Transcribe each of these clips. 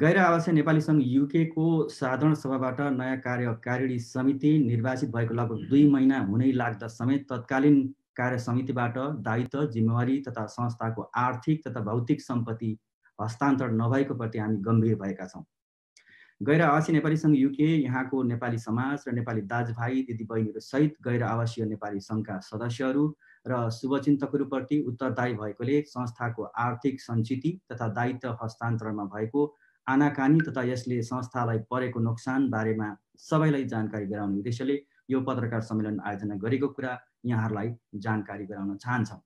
गैर आवासीय नेपाली सङ्घ युकेको साधारण सभाबाट नयाँ कार्यकारिणी समिति निर्वाचित भएको लगभग 2 महिना हुनै लाग्दा समेत तत्कालीन कार्य समितिबाट दायित्व, जिम्मेवारी तथा संस्थाको आर्थिक तथा भौतिक सम्पत्ति हस्तान्तरण नभएको प्रति हामी गम्भीर भएका छौँ। गैर आवासीय नेपाली सङ्घ युके यहाँको नेपाली समाज र नेपाली दाजुभाइ दिदीबहिनीहरू सहित गैर आवासीय नेपाली सङ्घका सदस्यहरू र शुभचिन्तकहरूप्रति उत्तरदायी भएकोले संस्थाको आर्थिक सञ्चिति तथा दायित्व हस्तान्तरणमा भएको आनाकानी तथा यसले संस्थालाई परेको नोक्सान बारेमा सबैलाई जानकारी गराउने उद्देश्यले यो पत्रकार सम्मेलन आयोजना गरेको कुरा यहाँहरूलाई जानकारी गराउन चाहन्छौँ।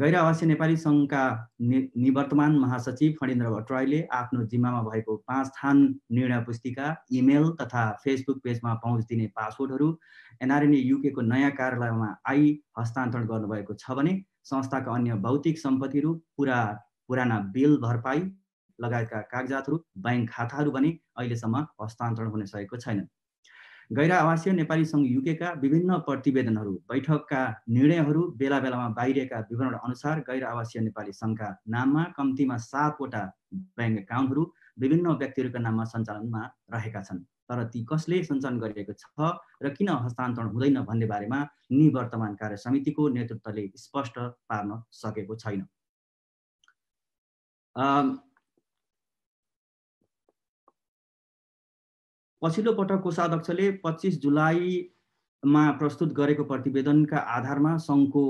गैर आवासीय नेपाली सङ्घका निवर्तमान महासचिव फणीन्द्र भट्टराईले आफ्नो जिम्मामा भएको 5 थान निर्णय पुस्तिका, इमेल तथा फेसबुक पेजमा पहुँच दिने पासवर्डहरू एनआरएनए युकेको नयाँ कार्यालयमा हस्तान्तरण गर्नुभएको छ भने संस्थाका अन्य भौतिक सम्पत्तिहरू पुराना बिल भरपाई लगायतका कागजातहरू, बैंक खाताहरू भने अहिलेसम्म हस्तान्तरण हुन सकेको छैन। गैर आवासीय नेपाली सङ्घ युकेका विभिन्न प्रतिवेदनहरू, बैठकका निर्णयहरू, बेला बेलामा बाहिरिएका विवरण अनुसार गैर आवासीय नेपाली सङ्घका नाममा कम्तीमा 7 वटा ब्याङ्क एकाउन्टहरू विभिन्न व्यक्तिहरूका नाममा सञ्चालनमा रहेका छन्। तर ती कसले सञ्चालन गरिएको छ र किन हस्तान्तरण हुँदैन भन्ने बारेमा निवर्तमान कार्य समितिको नेतृत्वले स्पष्ट पार्न सकेको छैन। पछिल्लो पटक कोषाध्यक्षले 25 जुलाईमा प्रस्तुत गरेको प्रतिवेदनका आधारमा सङ्घको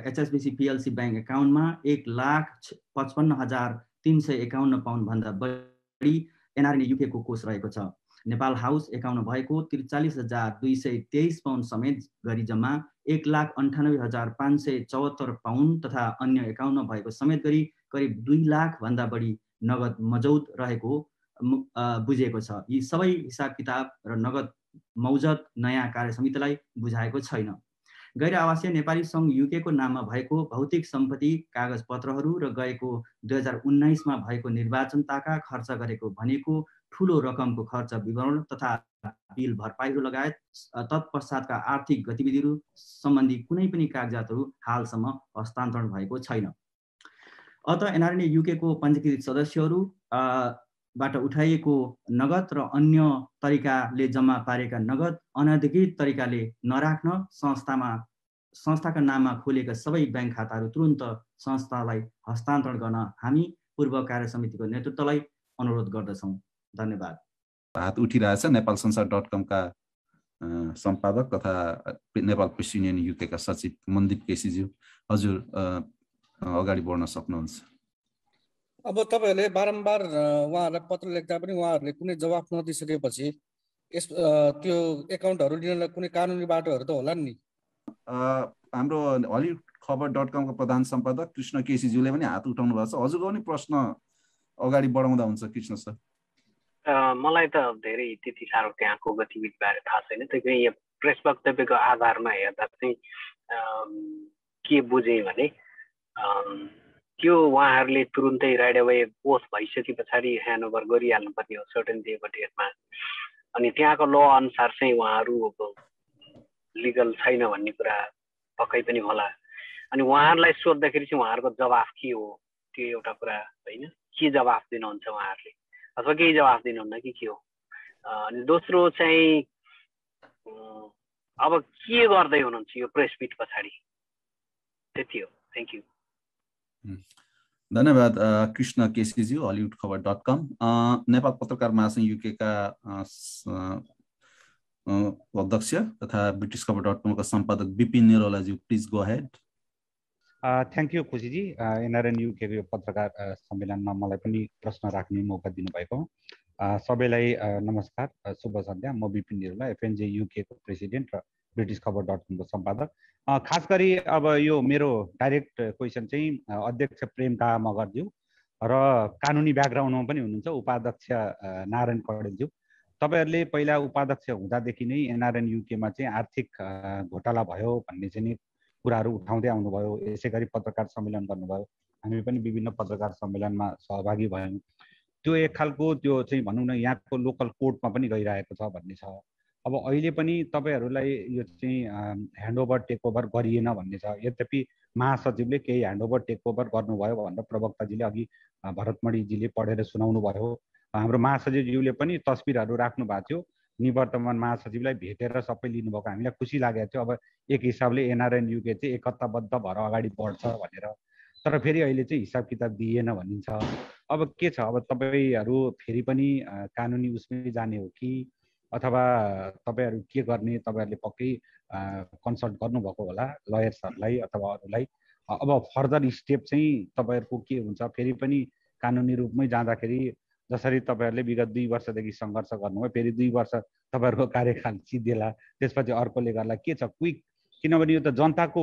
एचएसबीसी PLC ब्याङ्क एकाउन्टमा 1,55,351 पाउन्डभन्दा बढी एनआरएनए युकेको कोष रहेको छ। नेपाल हाउस एकाउन्ट भएको 43,223 पाउन्ड समेत गरी जम्मा 1,98,574 पाउन्ड तथा अन्य एकाउन्टमा भएको समेत गरी करिब 2 लाखभन्दा बढी नगद मजौत रहेको बुझिएको छ। यी सबै हिसाब किताब र नगद मौजत नयाँ कार्य समितिलाई बुझाएको छैन। गैर आवासीय नेपाली सङ्घ युकेको नाममा भएको भौतिक सम्पत्ति, कागजपत्रहरू र गएको 2019मा भएको निर्वाचनताका खर्च गरेको भनेको ठुलो रकमको खर्च विवरण तथा बिल भरपाईहरू लगायत तत्पश्चातका आर्थिक गतिविधिहरू सम्बन्धी कुनै पनि कागजातहरू हालसम्म हस्तान्तरण भएको छैन। अत एनआरएनए युकेको पञ्जीकृत सदस्यहरू बाट उठाइएको नगद र अन्य तरिकाले जम्मा पारेका नगद अनधिकृत तरिकाले नराख्न संस्थाका नाममा खोलिएका सबै ब्याङ्क खाताहरू तुरुन्त संस्थालाई हस्तान्तरण गर्न हामी पूर्व कार्य समितिको नेतृत्वलाई अनुरोध गर्दछौँ। धन्यवाद। हात उठिरहेछ नेपालसंसार.com का सम्पादक तथा नेपाल प्रेस युनियन युकेका सचिव मनदीप केसीज्यू, हजुर अगाडि बढ्न सक्नुहुन्छ। अब तपाईहरुले बारम्बार उहाँहरुलाई पत्र लेख्दा पनि उहाँहरुले कुनै जवाफ नदिसकेपछि यस त्यो एकाउन्टहरु लिनलाई कुनै कानुनी बाटोहरु त होला नि। हाम्रो हलिउडखबर.com का प्रधान सम्पादक कृष्ण केसीज्यूले पनि हात उठाउनु भएको छ। हजुरको पनि प्रश्न अगाडि बढाउँदा हुन्छ कृष्ण सर। मलाई त धेरै त्यति साह्रो त्यहाँको गतिविधि बारे थाहा छैन। त्यसैले यहाँ प्रेस वक्तव्यको आधारमा हेर्दा चाहिँ के बुझेँ भने त्यो उहाँहरूले तुरुन्तै राइट अवे पोस्ट भइसके पछाडि ह्यान्डओभर गरिहाल्नुपर्ने हो सर्टेन डे अफ डेटमा। अनि त्यहाँको ल अनुसार चाहिँ उहाँहरू लिगल छैन भन्ने कुरा पक्कै पनि होला। अनि उहाँहरूलाई सोद्धाखेरि चाहिँ उहाँहरूको जवाफ के हो त्यो एउटा कुरा होइन, के जवाफ दिनुहुन्छ उहाँहरूले अथवा केही जवाफ दिनुहुन्न कि के हो। अनि दोस्रो चाहिँ अब के गर्दै हुनुहुन्छ यो प्रेस मिट पछाडि, त्यति हो। Thank you. धन्यवाद कृष्ण केसीज्यू, हलिउडखबर.com। नेपाल पत्रकार महासंघ युकेका अध्यक्ष तथा ब्रिटिशखबर.com का सम्पादक विपिन निरौलाज्यू, please go ahead. Thank you खुसीजी, एनआरएन युकेको पत्रकार सम्मेलनमा मलाई पनि प्रश्न राख्ने मौका दिनुभएको। सबैलाई नमस्कार, शुभ सन्ध्या। म विपिन निरौला, एफएनजे युकेको प्रेसिडेन्ट र ब्रिटिशखबर.com को सम्पादक। खास गरी अब यो मेरो डाइरेक्ट क्वेसन चाहिँ अध्यक्ष प्रेम कामा गरिदियो र कानुनी ब्याकग्राउन्डमा पनि हुनुहुन्छ उपाध्यक्ष नारायण कडेलज्यू। तपाईहरुले पहिला उपाध्यक्ष हुँदादेखि नै एनआरएन युकेमा चाहिँ आर्थिक घोटाला भयो भन्ने चाहिँ कुराहरू उठाउँदै आउनुभयो। यसै गरी पत्रकार सम्मेलन गर्नुभयो, हामी पनि विभिन्न पत्रकार सम्मेलनमा सहभागी भयौँ। त्यो एक खालको त्यो चाहिँ भनौँ न यहाँको लोकल कोर्टमा पनि गइरहेको छ भन्ने छ। अब अहिले पनि तपाईहरुलाई यो चाहिँ ह्यान्डओभर टेकओभर गरिएन भन्ने छ। यद्यपि महासचिवले केही ह्यान्डओभर टेकओभर गर्नुभयो भनेर प्रवक्ताजीले अघि भरतमणिजीले पढेर सुनाउनु भयो। हाम्रो महासचिवज्यूले पनि तस्बिरहरू राख्नु भएको थियो। निवर्तमान महासचिवलाई भेटेर सबै लिनुभएको हामीलाई खुसी लागेको थियो। अब एक हिसाबले एनआरएन युके चाहिँ एकताबद्ध भएर अगाडि बढ्छ भनेर, तर फेरि अहिले चाहिँ हिसाब किताब दिएन भनिन्छ। अब के छ, अब तपाईँहरू फेरि पनि कानुनी उसमै जाने हो कि अथवा तपाईँहरू के गर्ने? तपाईँहरूले पक्कै कन्सल्ट गर्नुभएको होला लयर्सहरूलाई अथवा अरूलाई। अब फर्दर स्टेप चाहिँ तपाईँहरूको के हुन्छ? फेरि पनि कानुनी रूपमै जाँदाखेरि जसरी तपाईँहरूले विगत 2 वर्षदेखि सङ्घर्ष गर्नुभयो, फेरि 2 वर्ष तपाईँहरूको कार्यकाल सिद्धिएला, त्यसपछि अर्कोले गर्ला के छ क्विक? किनभने यो त जनताको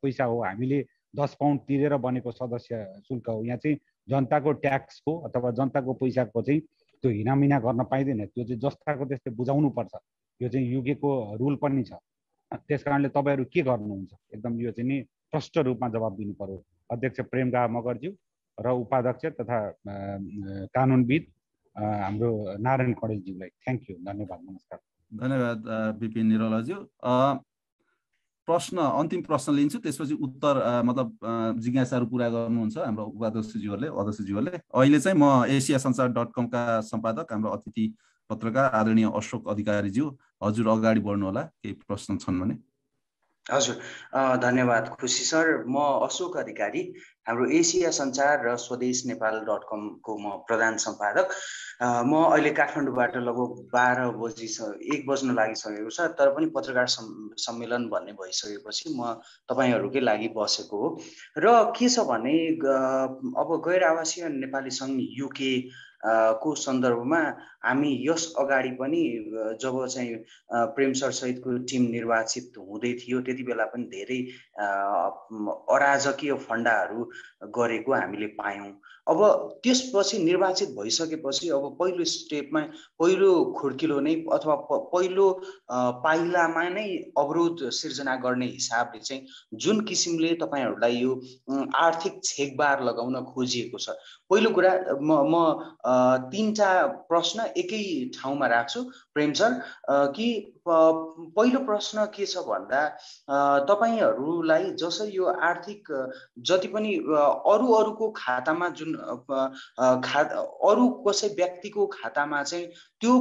पैसा हो, हामीले 10 पाउन्ड तिरेर बनेको सदस्य शुल्क हो। यहाँ चाहिँ जनताको ट्याक्सको अथवा जनताको पैसाको चाहिँ त्यो हिनामिना गर्न पाइँदैन। त्यो चाहिँ जस्ताको त्यस्तै बुझाउनुपर्छ। यो चाहिँ युकेको रुल पनि छ। त्यस कारणले तपाईँहरू के गर्नुहुन्छ? एकदम यो चाहिँ नि प्रष्ट रूपमा जवाब दिनु पर्यो। अध्यक्ष प्रेमगाह मगरज्यू र उपाध्यक्ष तथा कानुनविद हाम्रो नारायण कडेलज्यूलाई थ्याङ्क यू, धन्यवाद, नमस्कार। धन्यवाद बिपिन निरौलाज्यू। प्रश्न अन्तिम प्रश्न लिन्छु, त्यसपछि उत्तर मतलब जिज्ञासाहरू पुरा गर्नुहुन्छ हाम्रो उपाध्यक्षज्यूहरूले, अध्यक्षज्यूहरूले। अहिले चाहिँ म asiasансar.com का सम्पादक हाम्रो अतिथि पत्रकार आदरणीय अशोक अधिकारीज्यू, हजुर अगाडि बढ्नु होला, केही प्रश्न छन् भने। हजुर, धन्यवाद खुसी सर। म अशोक अधिकारी, हाम्रो एसिया सञ्चार र स्वदेश नेपाल.com को म प्रधान सम्पादक। म अहिले काठमाडौँबाट लगभग 1 बज्न लागिसकेको छ, तर पनि पत्रकार सम्मेलन भन्ने भइसकेपछि म तपाईँहरूकै लागि बसेको हो। र के छ भने अब गैर आवासीय नेपाली सङ्घ युके को सन्दर्भमा हामी यस अगाडि पनि जब चाहिँ प्रेम सर सहितको टिम निर्वाचित हुँदै थियो त्यति बेला पनि धेरै अराजकीय फन्डाहरू गरेको हामीले पायौँ। अब त्यसपछि निर्वाचित भइसकेपछि अब पहिलो स्टेपमा पहिलो खुड्किलो नै अथवा पहिलो पाइलामा नै अवरोध सिर्जना गर्ने हिसाबले चाहिँ जुन किसिमले तपाईँहरूलाई यो आर्थिक छेकबार लगाउन खोजिएको छ, पहिलो कुरा म 3टा प्रश्न एकै ठाउँमा राख्छु प्रेम सर। कि पहिलो प्रश्न के छ भन्दा तपाईहरूलाई जसरी यो आर्थिक जति पनि अरूको खातामा जुन अरू कसै व्यक्तिको खातामा चाहिँ त्यो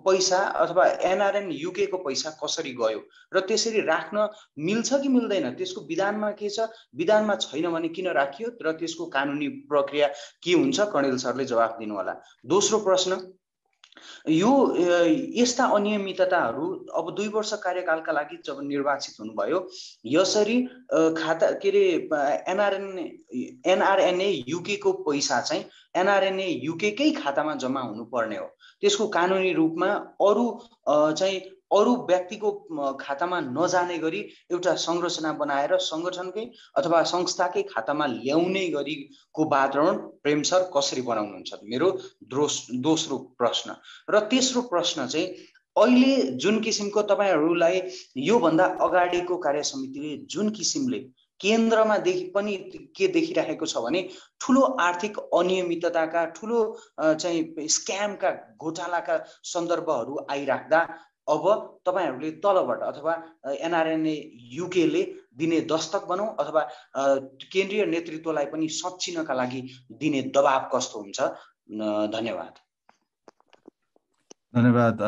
पैसा अथवा एनआरएन युके को पैसा कसरी गयो र त्यसरी राख्न मिल्छ कि मिल्दैन, त्यसको विधानमा के छ, विधानमा छैन भने किन राखियो र त्यसको कानुनी प्रक्रिया के हुन्छ, कणेल सरले जवाफ दिनु होला। दोस्रो प्रश्न, यो यस्ता अनियमितताहरू अब 2 वर्ष कार्यकालका लागि जब निर्वाचित हुनुभयो, यसरी खाता के रे एनआरएनए युके को पैसा चाहिँ एनआरएनए युके कै खातामा जम्मा हुनुपर्ने हो। त्यसको कानुनी रूपमा अरू व्यक्तिको खातामा नजाने गरी एउटा संरचना बनाएर संगठनकै अथवा संस्थाकै खातामा ल्याउने गरीको वातावरण प्रेम सर कसरी बनाउनुहुन्छ, मेरो दोस्रो प्रश्न। र तेस्रो प्रश्न चाहिँ अहिले जुन किसिमको तपाईहरूलाई योभन्दा अगाडिको कार्य समितिले जुन किसिमले केन्द्रमा पनि के देखिरहेको छ भने ठुलो आर्थिक अनियमितताका ठुलो चाहिँ स्क्यामका घोटालाका सन्दर्भहरू आइराख्दा अब तपाईहरूले तलबाट अथवा एनआरएनए युकेले दिने दस्तक भनौँ अथवा केन्द्रीय नेतृत्वलाई पनि सच्चिनका लागि दिने दबाब कस्तो हुन्छ? धन्यवाद। धन्यवाद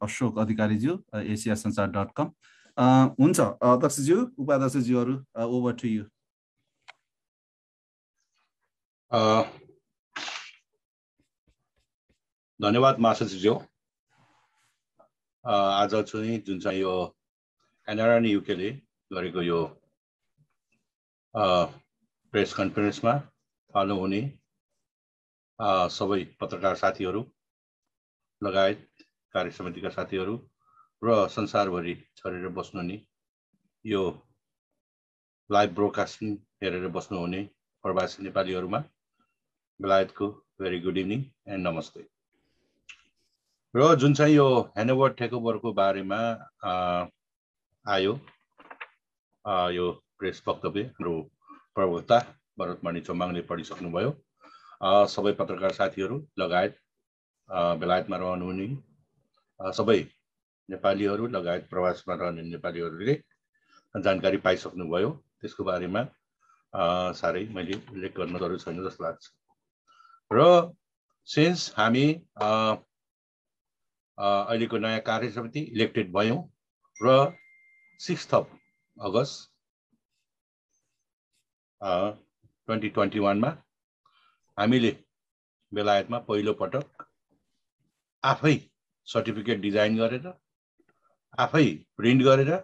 अशोक अधिकारीज्यू, asiasансar.com। हुन्छ अध्यक्षज्यू, उपाध्यक्षज्यूहरू, ओभर टु यू। धन्यवाद महासचिवज्यू। आज चाहिँ जुन चाहिँ यो एनआरएन युकेले गरेको यो प्रेस कन्फरेन्समा आउनुहुने सबै पत्रकार साथीहरू लगायत कार्य समितिका साथीहरू र संसारभरि छरेर बस्नुहुने यो लाइभ ब्रोडकास्टिङ हेरेर बस्नुहुने प्रवासी नेपालीहरूमा बेलायतको भेरी गुड इभिनिङ एन्ड नमस्ते। र जुन चाहिँ यो ह्यान्डओभर टेकओभरको बारेमा आयो यो प्रेस वक्तव्य हाम्रो प्रवक्ता भरतमणि चोमाङले पढिसक्नुभयो। सबै पत्रकार साथीहरू लगायत बेलायतमा रहनुहुने सबै नेपालीहरू लगायत प्रवासमा रहने नेपालीहरूले जानकारी पाइसक्नुभयो। त्यसको बारेमा साह्रै मैले उल्लेख गर्न जरुरी छैन जस्तो लाग्छ। र सिन्स हामी अहिलेको नयाँ कार्य समिति इलेक्टेड भयौँ र 6 अगस्त 2021 मा हामीले बेलायतमा पहिलो पटक आफै सर्टिफिकेट डिजाइन गरेर आफै प्रिन्ट गरेर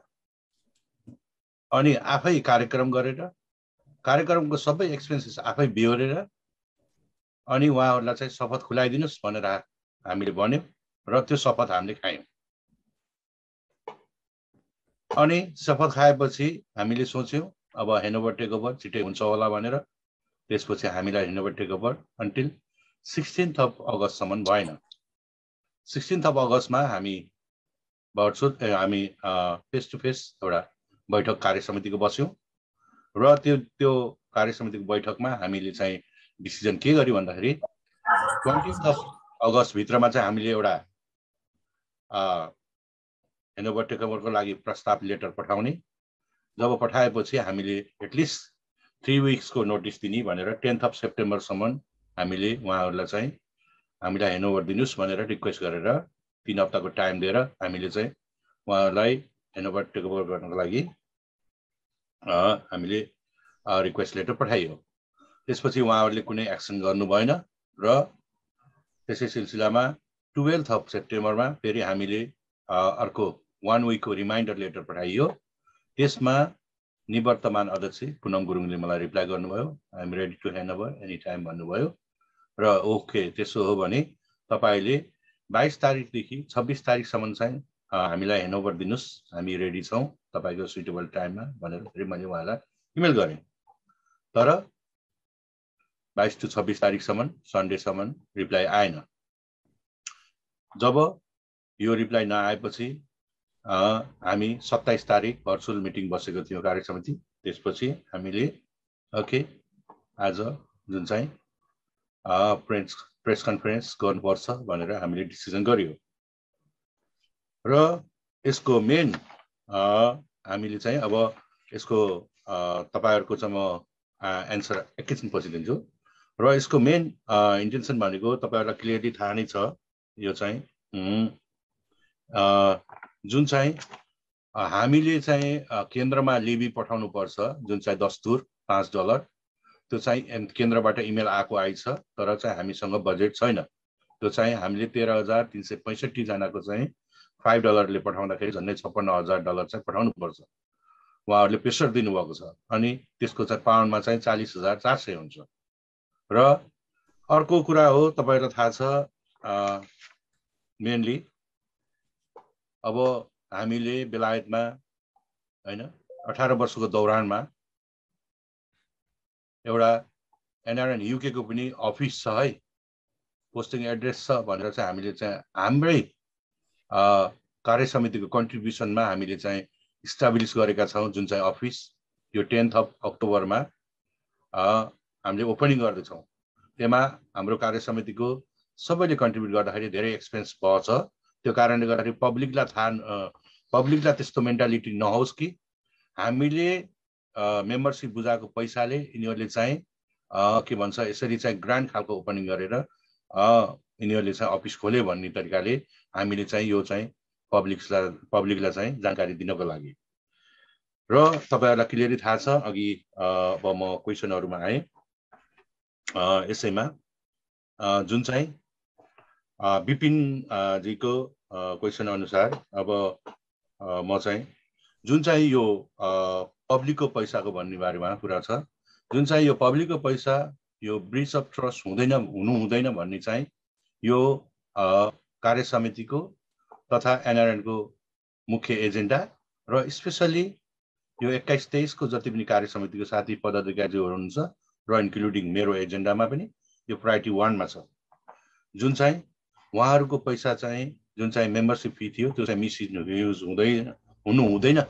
अनि आफै कार्यक्रम गरेर कार्यक्रमको सबै एक्सपेन्सेस आफै बिहोरेर अनि उहाँहरूलाई चाहिँ शपथ खुलाइदिनुस् भनेर हामीले भन्यौं र त्यो शपथ हामीले खायौं। अनि शपथ खाएपछि हामीले सोच्यौं अब हेन्डओभर टेकओभर छिटै हुन्छ होला भनेर। त्यसपछि हामीलाई हेन्डओभर टेकओभर अन्टिल 16 अगस्तसम्म भएन। 16 अगस्तमा हामी हामी फेस टु फेस एउटा बैठक कार्य समितिको बस्यौं र त्यो कार्य समितिको बैठकमा हामीले चाहिँ डिसिजन के गर्यो भन्दाखेरि 20 अगस्त भित्रमा चाहिँ हामीले एउटा हेन्डओभर टेकओभरको लागि प्रस्ताव लेटर पठाउने। जब पठाएपछि हामीले एटलिस्ट 3 विक्सको नोटिस दिने भनेर 10 सेप्टेम्बरसम्म हामीले उहाँहरूलाई चाहिँ हामीलाई हेन्डओभर दिनुस् भनेर रिक्वेस्ट गरेर 3 हप्ताको टाइम दिएर हामीले चाहिँ उहाँहरूलाई हेन्डओभर टेकओभर गर्नको लागि हामीले रिक्वेस्ट लेटर पठाइयो। त्यसपछि उहाँहरूले कुनै एक्सन गर्नु भएन र त्यसै सिलसिलामा 12 सेप्टेम्बरमा फेरि हामीले अर्को 1 विकको रिमाइन्डर लेटर पठाइयो। त्यसमा निवर्तमान अध्यक्ष पुनम गुरुङले मलाई रिप्लाई गर्नुभयो, I am ready to hand over any time भन्नुभयो र ओके त्यसो हो भने तपाईले 22 तारिखदेखि 26 तारिखसम्म चाहिँ हामीलाई ह्यान्डओभर दिनुस्, हामी रेडी छौं तपाईको सुटेबल टाइममा भनेर फेरि मैले उहाँलाई इमेल गरेँ। तर 22 to 26 तारिखसम्म सन्डेसम्म रिप्लाई आएन। जब यो रिप्लाई नआएपछि हामी 27 तारिख भर्चुअल मिटिङ बसेको थियौं कार्य समिति। त्यसपछि हामीले ओके आज जुन चाहिँ प्रेस कन्फरेन्स गर्नुपर्छ भनेर हामीले डिसिजन गर्यो र यसको मेन हामीले चाहिँ अब यसको तपाईहरुको चाहिँ म एन्सर एकैछिनपछि दिन्छु र यसको मेन इन्टेन्सन भनेको तपाईहरुलाई क्लियरली थाहा नै छ। यो चाहिँ जुन चाहिँ हामीले चाहिँ केन्द्रमा लेबी पठाउनु पर्छ जुन चाहिँ दस्तुर $5 त्यो चाहिँ केन्द्रबाट इमेल आएको आइछ, तर चाहिँ हामीसँग बजेट छैन। त्यो चाहिँ हामीले 13,365 जनाको चाहिँ $5 ले पठाउँदाखेरि झन्डै $56,000 चाहिँ पठाउनु पर्छ। उहाँहरूले प्रेसर दिनुभएको छ अनि त्यसको चाहिँ पाउन्डमा चाहिँ 40,400 हुन्छ। र अर्को कुरा हो तपाईहरुलाई थाहा छ मेनली अब हामीले बेलायतमा हैन 18 वर्षको दौरानमा एउटा एनआरएन युके को पनि अफिस छ है, पोस्टिङ एड्रेस छ भनेर चाहिँ हामीले चाहिँ हाम्रै कार्य समितिको कन्ट्रिब्युसनमा हामीले चाहिँ इस्टाब्लिश गरेका छौं। जुन चाहिँ अफिस यो 10 अक्टोबरमा हामीले ओपनिङ गर्दै छौं। त्यसमा हाम्रो कार्य समितिको सबैले कन्ट्रिब्युट गर्दाखेरि धेरै एक्सपेन्स बच। त्यो कारणले गर्दाखेरि पब्लिकलाई त्यस्तो मेन्टालिटी नहोस् कि हामीले मेम्बरशिप बुझाएको पैसाले यिनीहरूले चाहिँ के भन्छ यसरी चाहिँ ग्रान्ड खालको ओपनिङ गरेर यिनीहरूले चाहिँ अफिस खोले भन्ने तरिकाले हामीले चाहिँ यो चाहिँ पब्लिकलाई चाहिँ जानकारी दिनको लागि र तपाईहरुलाई क्लियरली थाहा छ। अघि अब म क्वेशनहरुमा आए यसैमा जुन चाहिँ विपिन जीको क्वेशन अनुसार अब म चाहिँ जुन चाहिँ यो पब्लिकको पैसाको भन्ने बारेमा कुरा छ। जुन चाहिँ यो पब्लिकको पैसा यो ब्रिच अफ ट्रस्ट हुँदैन भन्ने चाहिँ यो कार्य समितिको तथा एनआरएन को मुख्य एजेन्डा र स्पेशली यो 21-23 को जति पनि कार्य समितिको साथी पदाधिकारीहरु हुनुहुन्छ र इन्क्लुडिङ मेरो एजेन्डामा पनि यो प्रायोरिटी 1 मा छ। जुन चाहिँ उहाँहरुको पैसा चाहिँ जुन चाहिँ मेम्बरशिप फी थियो त्यो चाहिँ मिसयुज हुँदैन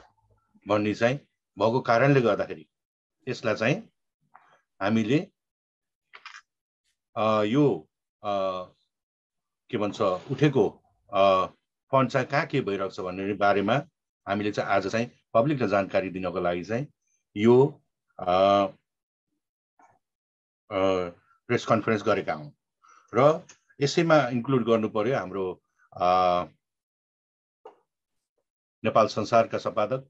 भन्ने चाहिँ भएको कारणले गर्दाखेरि यसलाई चाहिँ हामीले यो के भन्छ उठेको फन्ड चाहिँ कहाँ के भइरहेको छ भन्ने बारेमा हामीले चाहिँ आज चाहिँ पब्लिकलाई जानकारी दिनको लागि चाहिँ यो प्रेस कन्फरेन्स गरेका हौं। र यसैमा इन्क्लुड गर्नु पर्यो हाम्रो नेपाल संसारका सम्पादक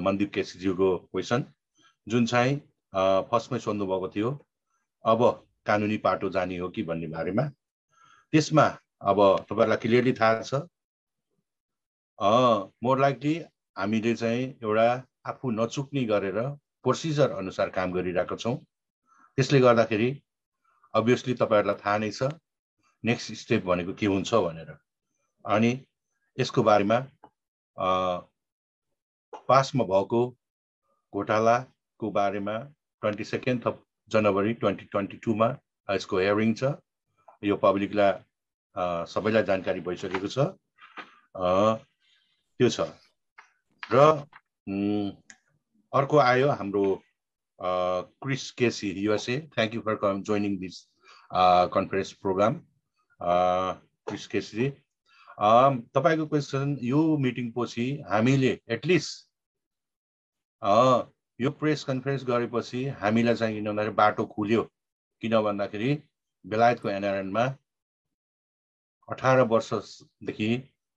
मनदीप केसीज्यूको क्वेसन, जुन चाहिँ फर्स्टमै सोध्नु भएको थियो, अब कानुनी पाटो जाने हो कि भन्ने बारेमा। त्यसमा अब तपाईहरुलाई क्लियरली थाहा छ, मोर लाइकली हामीले चाहिँ एउटा आफू नचुक्ने गरेर प्रोसिजर अनुसार काम गरिरहेका छौं। त्यसले गर्दाखेरि अभियसली तपाईहरुलाई थाहा नै छ नेक्स्ट स्टेप भनेको के हुन्छ भनेर। अनि यसको बारेमा पासमा भएको घोटालाको बारेमा 22 जनवरी 2022 मा यसको हियरिङ छ। यो पब्लिकलाई सबैलाई जानकारी भइसकेको छ। त्यो छ र अर्को आयो हाम्रो Chris KC USA। Thank you for joining this conference program. Chris KC, तपाईको क्वेसन, यो मिटिङ पछि हामीले एटलिस्ट यो प्रेस कन्फरेन्स गरेपछि हामीलाई चाहिँ किन भन्दाखेरि बाटो खुल्यो। किन भन्दाखेरि बेलायतको NRN मा 18 वर्षदेखि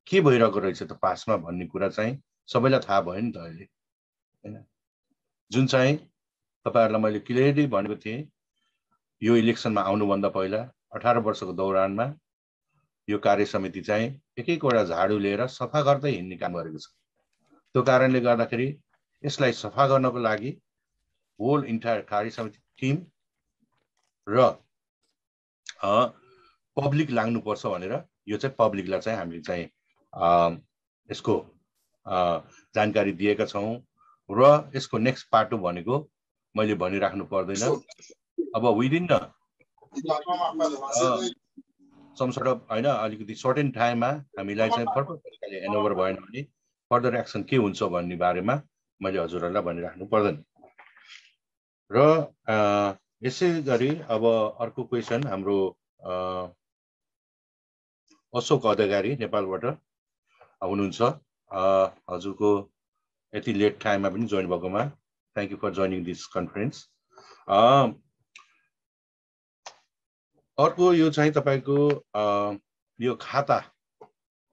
के भइरहेको रहेछ त पासमा भन्ने कुरा चाहिँ सबैलाई थाहा भयो नि त अहिले, हैन? जुन चाहिँ तपाईहरुलाई मैले क्लियरली भनेको थिएँ, यो इलेक्सनमा आउनुभन्दा पहिला 18 वर्षको दौरानमा यो कार्य समिति चाहिँ एक-एकवटा झाडु लिएर सफा गर्दै हिँड्ने काम गरेको छ। त्यो कारणले गर्दाखेरि यसलाई सफा गर्नको लागि होल इन्टायर कार्य समिति टिम र पब्लिक लाग्नुपर्छ भनेर यो चाहिँ पब्लिकलाई चाहिँ हामीले चाहिँ यसको जानकारी दिएका छौं। र यसको नेक्स्ट पार्ट भनेको मैले भनिराख्नु पर्दैन। अब विदिन सम सर्ट अफ हैन, अलिकति सर्टेन टाइममा हामीलाई चाहिँ फर्दर तरिकाले ह्यान्डओभर भएन भने फर्दर एक्सन के हुन्छ भन्ने बारेमा मैले हजुरहरुलाई भनिराख्नु पर्दैन। र यसै गरी अब अर्को क्वेसन हाम्रो अशोक अधिकारी नेपालबाट हुनुहुन्छ। हजुरको यति लेट टाइममा पनि जोइन भएकोमा thank you for joining this conference. अर्को यो चाहिँ तपाईको यो खाता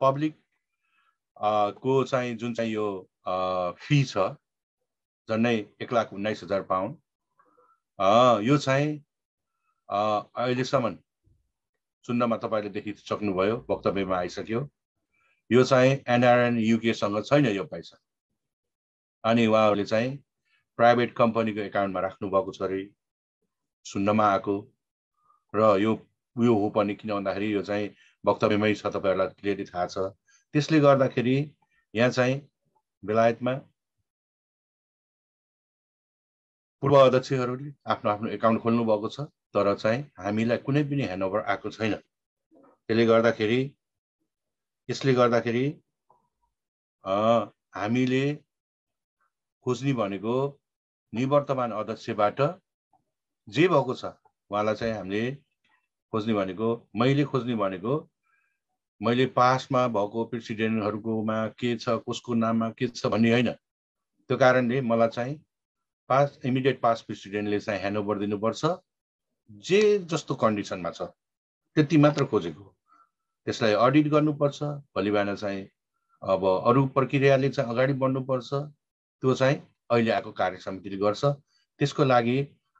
पब्लिक को चाहिँ जुन चाहिँ यो फी छ झन्डै 1,19,000 पाउन्ड, यो चाहिँ अहिलेसम्म सुन्नमा तपाईले देखिसक्नुभयो, वक्तव्यमा आइसक्यो। यो चाहिँ NRN UK सँग छैन यो पैसा। अनि उहाँहरूले चाहिँ प्राइभेट कम्पनीको एकाउन्टमा राख्नु भएको छ रे सुन्नमा आएको। र यो हो पनि किन भन्दाखेरि यो चाहिँ वक्तव्यमै छ, तपाईहरुलाई क्लियरली थाहा छ। त्यसले गर्दाखेरि यहाँ चाहिँ बेलायतमा पूर्व अध्यक्षहरूले आफ्नो आफ्नो एकाउन्ट खोल्नु भएको छ, तर चाहिँ हामीलाई कुनै पनि ह्यान्डओभर आएको छैन। त्यसले गर्दाखेरि हामीले खोज्ने भनेको निवर्तमान अध्यक्षबाट जे भएको छ उहाँलाई चाहिँ हामीले खोज्ने भनेको, मैले खोज्ने भनेको मैले पासमा भएको प्रेसिडेन्टहरुकोमा के छ, कसको नाममा के छ भन्ने हैन। त्यो कारणले मलाई चाहिँ इमिडिएट पास प्रेसिडेन्टले चाहिँ ह्यान्डओभर दिनुपर्छ, जे जस्तो कन्डिसनमा छ त्यति मात्र खोजेको। त्यसलाई अडिट गर्नुपर्छ, भोलि बिहान चाहिँ अब अरु प्रक्रियाले चाहिँ अगाडि बढ्नुपर्छ। त्यो चाहिँ अहिले आएको कार्य समितिले गर्छ। त्यसको लागि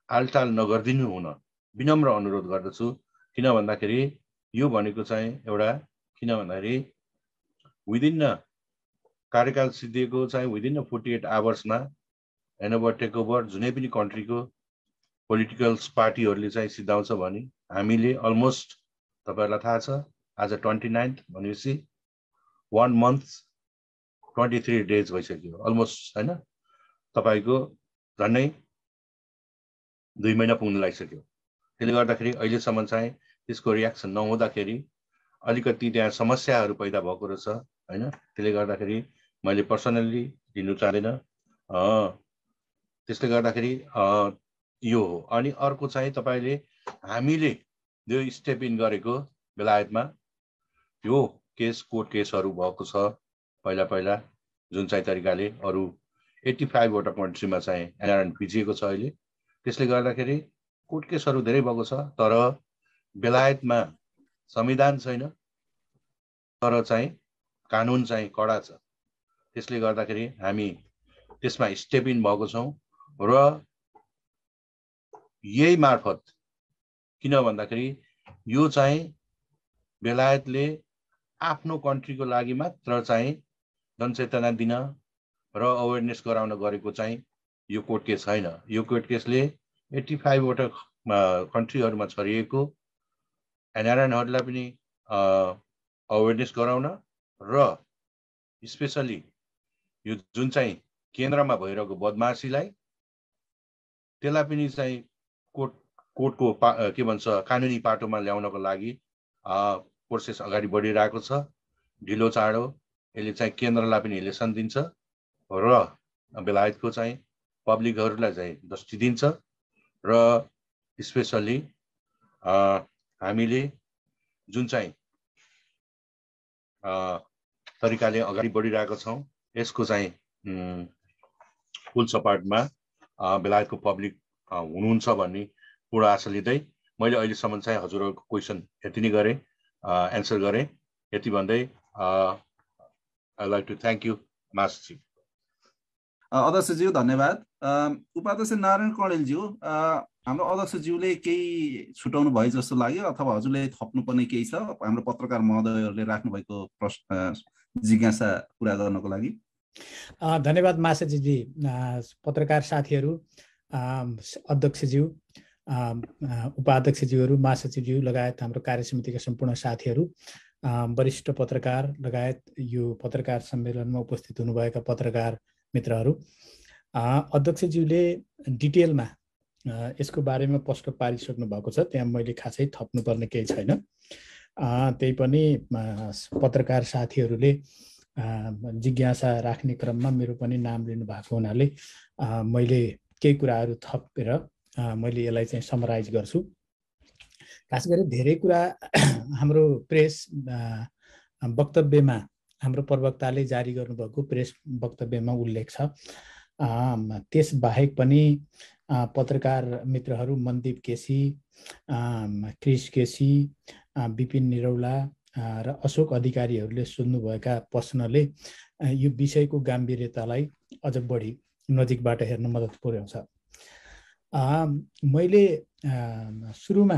आलटाल नगर्दिनु हुन विनम्र अनुरोध गर्दछु। किन भन्दाखेरि यो भनेको चाहिँ एउटा, किन भन्दाखेरि विदिन कार्यकाल सिद्धिएको चाहिँ विदिन 48 आवर्समा ह्यान्डओभर टेकओभर जुनै पनि कन्ट्रीको पोलिटिकल पार्टीहरूले चाहिँ सिद्धाउँछ भने हामीले अलमोस्ट तपाईहरुलाई थाहा छ आज 29 भनेपछि 1 month 23 days भइसक्यो अलमोस्ट, हैन? तपाईको झन्डै 2 महिना पुग्न लागिसक्यो। त्यसले गर्दाखेरि अहिलेसम्म चाहिँ त्यसको रियाक्सन नहुँदाखेरि अलिकति त्यहाँ समस्याहरू पैदा भएको रहेछ, हैन? त्यसले गर्दाखेरि मैले पर्सनली लिनु चाहदैन। त्यसले गर्दाखेरि यो हो। अनि अर्को चाहिँ तपाईले हामीले यो स्टेप इन गरेको बेलायतमा यो केस कोर्ट केसहरू भएको छ पहिला जुन चाहिँ तरिकाले अरु 85 वटा कन्ट्रीमा चाहिँ NRN भिजिएको छ अहिले। त्यसले गर्दाखेरि कोर्ट केसहरू धेरै भएको छ, तर बेलायतमा संविधान छैन तर चाहिँ कानुन चाहिँ कडा छ। त्यसले गर्दाखेरि हामी त्यसमा स्टेप इन भएको छौँ र यही मार्फत किन भन्दाखेरि यो चाहिँ बेलायतले आफ्नो कन्ट्रीको लागि मात्र चाहिँ जनचेतना दिन र अवेरनेस गराउन गरेको चाहिँ यो कोर्ट केस छैन। यो कोर्ट केसले 85 वटा कन्ट्रीहरूमा छरिएको एनआरएनहरूलाई पनि अवेरनेस गराउन र स्पेसली यो जुन चाहिँ केन्द्रमा भइरहेको बदमासीलाई त्यसलाई पनि चाहिँ कोर्टको के भन्छ कानुनी पाटोमा ल्याउनको लागि प्रोसेस अगाडि बढिरहेको छ। ढिलो चाँडो यसले चाहिँ केन्द्रलाई पनि लेसन दिन्छ र बेलायतको चाहिँ पब्लिकहरूलाई चाहिँ दृष्टि दिन्छ र स्पेसली हामीले जुन चाहिँ तरिकाले अगाडि बढिरहेको छौँ यसको चाहिँ फुल सपोर्टमा बेलायतको पब्लिक हुनुहुन्छ भन्ने पूर्ण आशा लिँदै मैले अहिलेसम्म चाहिँ हजुरहरूको क्वेसन यति नै गरेँ, एन्सर गरेँ। यति भन्दै I like to thank you महासचिव। अध्यक्षज्यू धन्यवाद। उपाध्यक्ष नारायण कणेलज्यू, हाम्रो अध्यक्षज्यूले केही छुटाउनु भयो जस्तो लाग्यो अथवा हजुरले थप्नुपर्ने केही छ हाम्रो पत्रकार महोदयहरूले राख्नु भएको प्रश्न जिज्ञासा पुरा गर्नको लागि? धन्यवाद महासचिवजी। पत्रकार साथीहरू, अध्यक्षज्यू, उपाध्यक्षज्यूहरू, महासचिवज्यू लगायत हाम्रो कार्यसमितिका सम्पूर्ण साथीहरू, वरिष्ठ पत्रकार लगायत यो पत्रकार सम्मेलनमा उपस्थित हुनुभएका पत्रकार मित्रहरू, अध्यक्षज्यूले डिटेलमा यसको बारेमा प्रश्न पारिसक्नु भएको छ। त्यहाँ मैले खासै थप्नुपर्ने केही छैन। त्यही पनि पत्रकार साथीहरूले जिज्ञासा राख्ने क्रममा मेरो पनि नाम लिनु भएको हुनाले मैले केही कुराहरू थपेर मैले यसलाई चाहिँ समराइज गर्छु। खास गरी धेरै कुरा हाम्रो प्रेस वक्तव्यमा, हाम्रो प्रवक्ताले जारी गर्नुभएको प्रेस वक्तव्यमा उल्लेख छ। त्यसबाहेक पनि पत्रकार मित्रहरू मनदीप केसी, क्रिस केसी, विपिन निरौला र अशोक अधिकारीहरूले सोध्नुभएका प्रश्नले यो विषयको गाम्भीर्यतालाई अझ बढी नजिकबाट हेर्न मद्दत पुर्याउँछ। मैले सुरुमा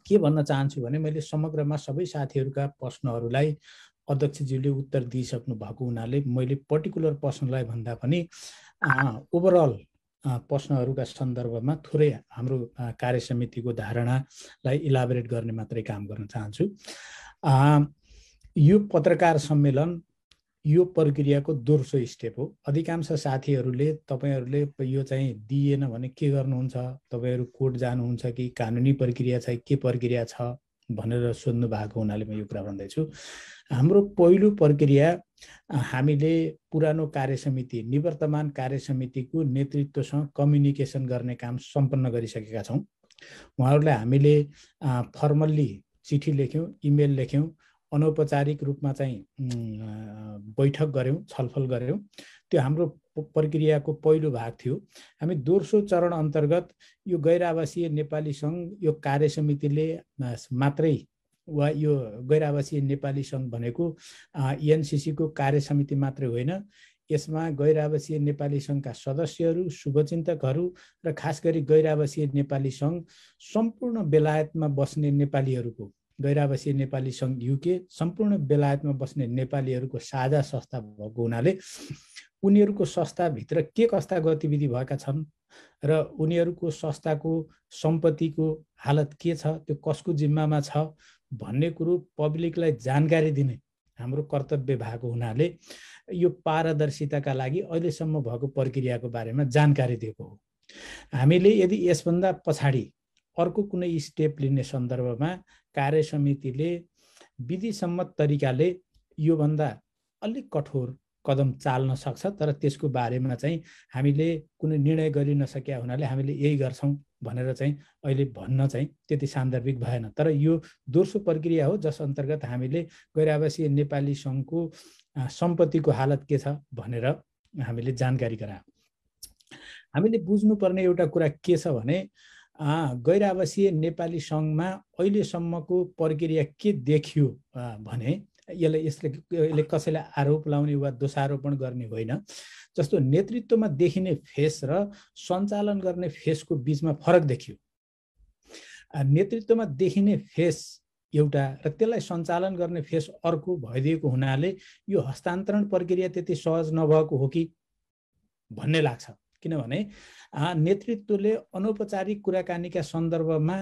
के भन्न चाहन्छु भने मैले समग्रमा सबै साथीहरूका प्रश्नहरूलाई अध्यक्षज्यूले उत्तर दिइसक्नु भएको हुनाले मैले पर्टिकुलर प्रश्नलाई भन्दा पनि ओभरअल प्रश्नहरूका सन्दर्भमा थोरै हाम्रो कार्यसमितिको धारणालाई इलाबोरेट गर्ने मात्रै काम गर्न चाहन्छु। यो पत्रकार सम्मेलन यो प्रक्रियाको दोस्रो स्टेप हो। अधिकांश साथीहरूले तपाईहरूले यो चाहिँ दिएन भने के गर्नुहुन्छ, तपाईहरू कोर्ट जानुहुन्छ कि कानुनी प्रक्रिया छ के प्रक्रिया छ भनेर सोध्नु भएको हुनाले म यो कुरा भन्दैछु। हाम्रो पहिलो प्रक्रिया हामीले पुरानो कार्यसमिति, निवर्तमान कार्यसमितिको नेतृत्वसँग कम्युनिकेसन गर्ने काम सम्पन्न गरिसकेका छौँ। उहाँहरूलाई हामीले फर्मल्ली चिठी लेख्यौँ, इमेल लेख्यौँ, अनौपचारिक रूपमा चाहिँ बैठक गऱ्यौँ, छलफल गऱ्यौँ। त्यो हाम्रो प्रक्रियाको पहिलो भाग थियो। हामी दोस्रो चरण अन्तर्गत यो गैर आवासीय नेपाली सङ्घ यो कार्यसमितिले मात्रै वा यो गैर आवासीय नेपाली सङ्घ भनेको एनसिसीको कार्यसमिति मात्रै होइन, यसमा गैर आवासीय नेपाली सङ्घका सदस्यहरू, शुभचिन्तकहरू र खास गरी गैर आवासीय नेपाली सङ्घ सम्पूर्ण बेलायतमा बस्ने नेपालीहरूको, गैर आवासीय नेपाली सङ्घ युके सम्पूर्ण बेलायतमा बस्ने नेपालीहरूको साझा संस्था भएको हुनाले उनीहरूको संस्थाभित्र के कस्ता गतिविधि भएका छन् र उनीहरूको संस्थाको सम्पत्तिको हालत के छ, त्यो कसको जिम्मामा छ भन्ने कुरो पब्लिकलाई जानकारी दिने हाम्रो कर्तव्य भएको हुनाले यो पारदर्शिताका लागि अहिलेसम्म भएको प्रक्रियाको बारेमा जानकारी दिएको हो। हामीले यदि यसभन्दा पछाडि अर्को कुनै स्टेप लिने सन्दर्भमा कार्यसमितिले विधिसम्मत तरिकाले योभन्दा अलिक कठोर कदम चाल्न सक्छ, तर त्यसको बारेमा चाहिँ हामीले कुनै निर्णय गरि नसकेका हुनाले हामीले यही गर्छौँ भनेर चाहिँ अहिले भन्न चाहिँ त्यति सान्दर्भिक भएन। तर यो दोस्रो प्रक्रिया हो जस अन्तर्गत हामीले गैर आवासीय नेपाली सङ्घको सम्पत्तिको हालत के छ भनेर हामीले जानकारी गरायौँ। हामीले बुझ्नुपर्ने एउटा कुरा के छ भने गैर आवासीय नेपाली सङ्घमा अहिलेसम्मको प्रक्रिया के देखियो भने यसले कसैलाई आरोप लाउने वा दोषारोपण गर्ने होइन। जस्तो नेतृत्वमा देखिने फेस र सञ्चालन गर्ने फेसको बीचमा फरक देखियो। नेतृत्वमा देखिने फेस एउटा र त्यसलाई सञ्चालन गर्ने फेस अर्को भइदिएको हुनाले यो हस्तान्तरण प्रक्रिया त्यति सहज नभएको हो कि भन्ने लाग्छ। किनभने नेतृत्वले अनौपचारिक कुराकानीका सन्दर्भमा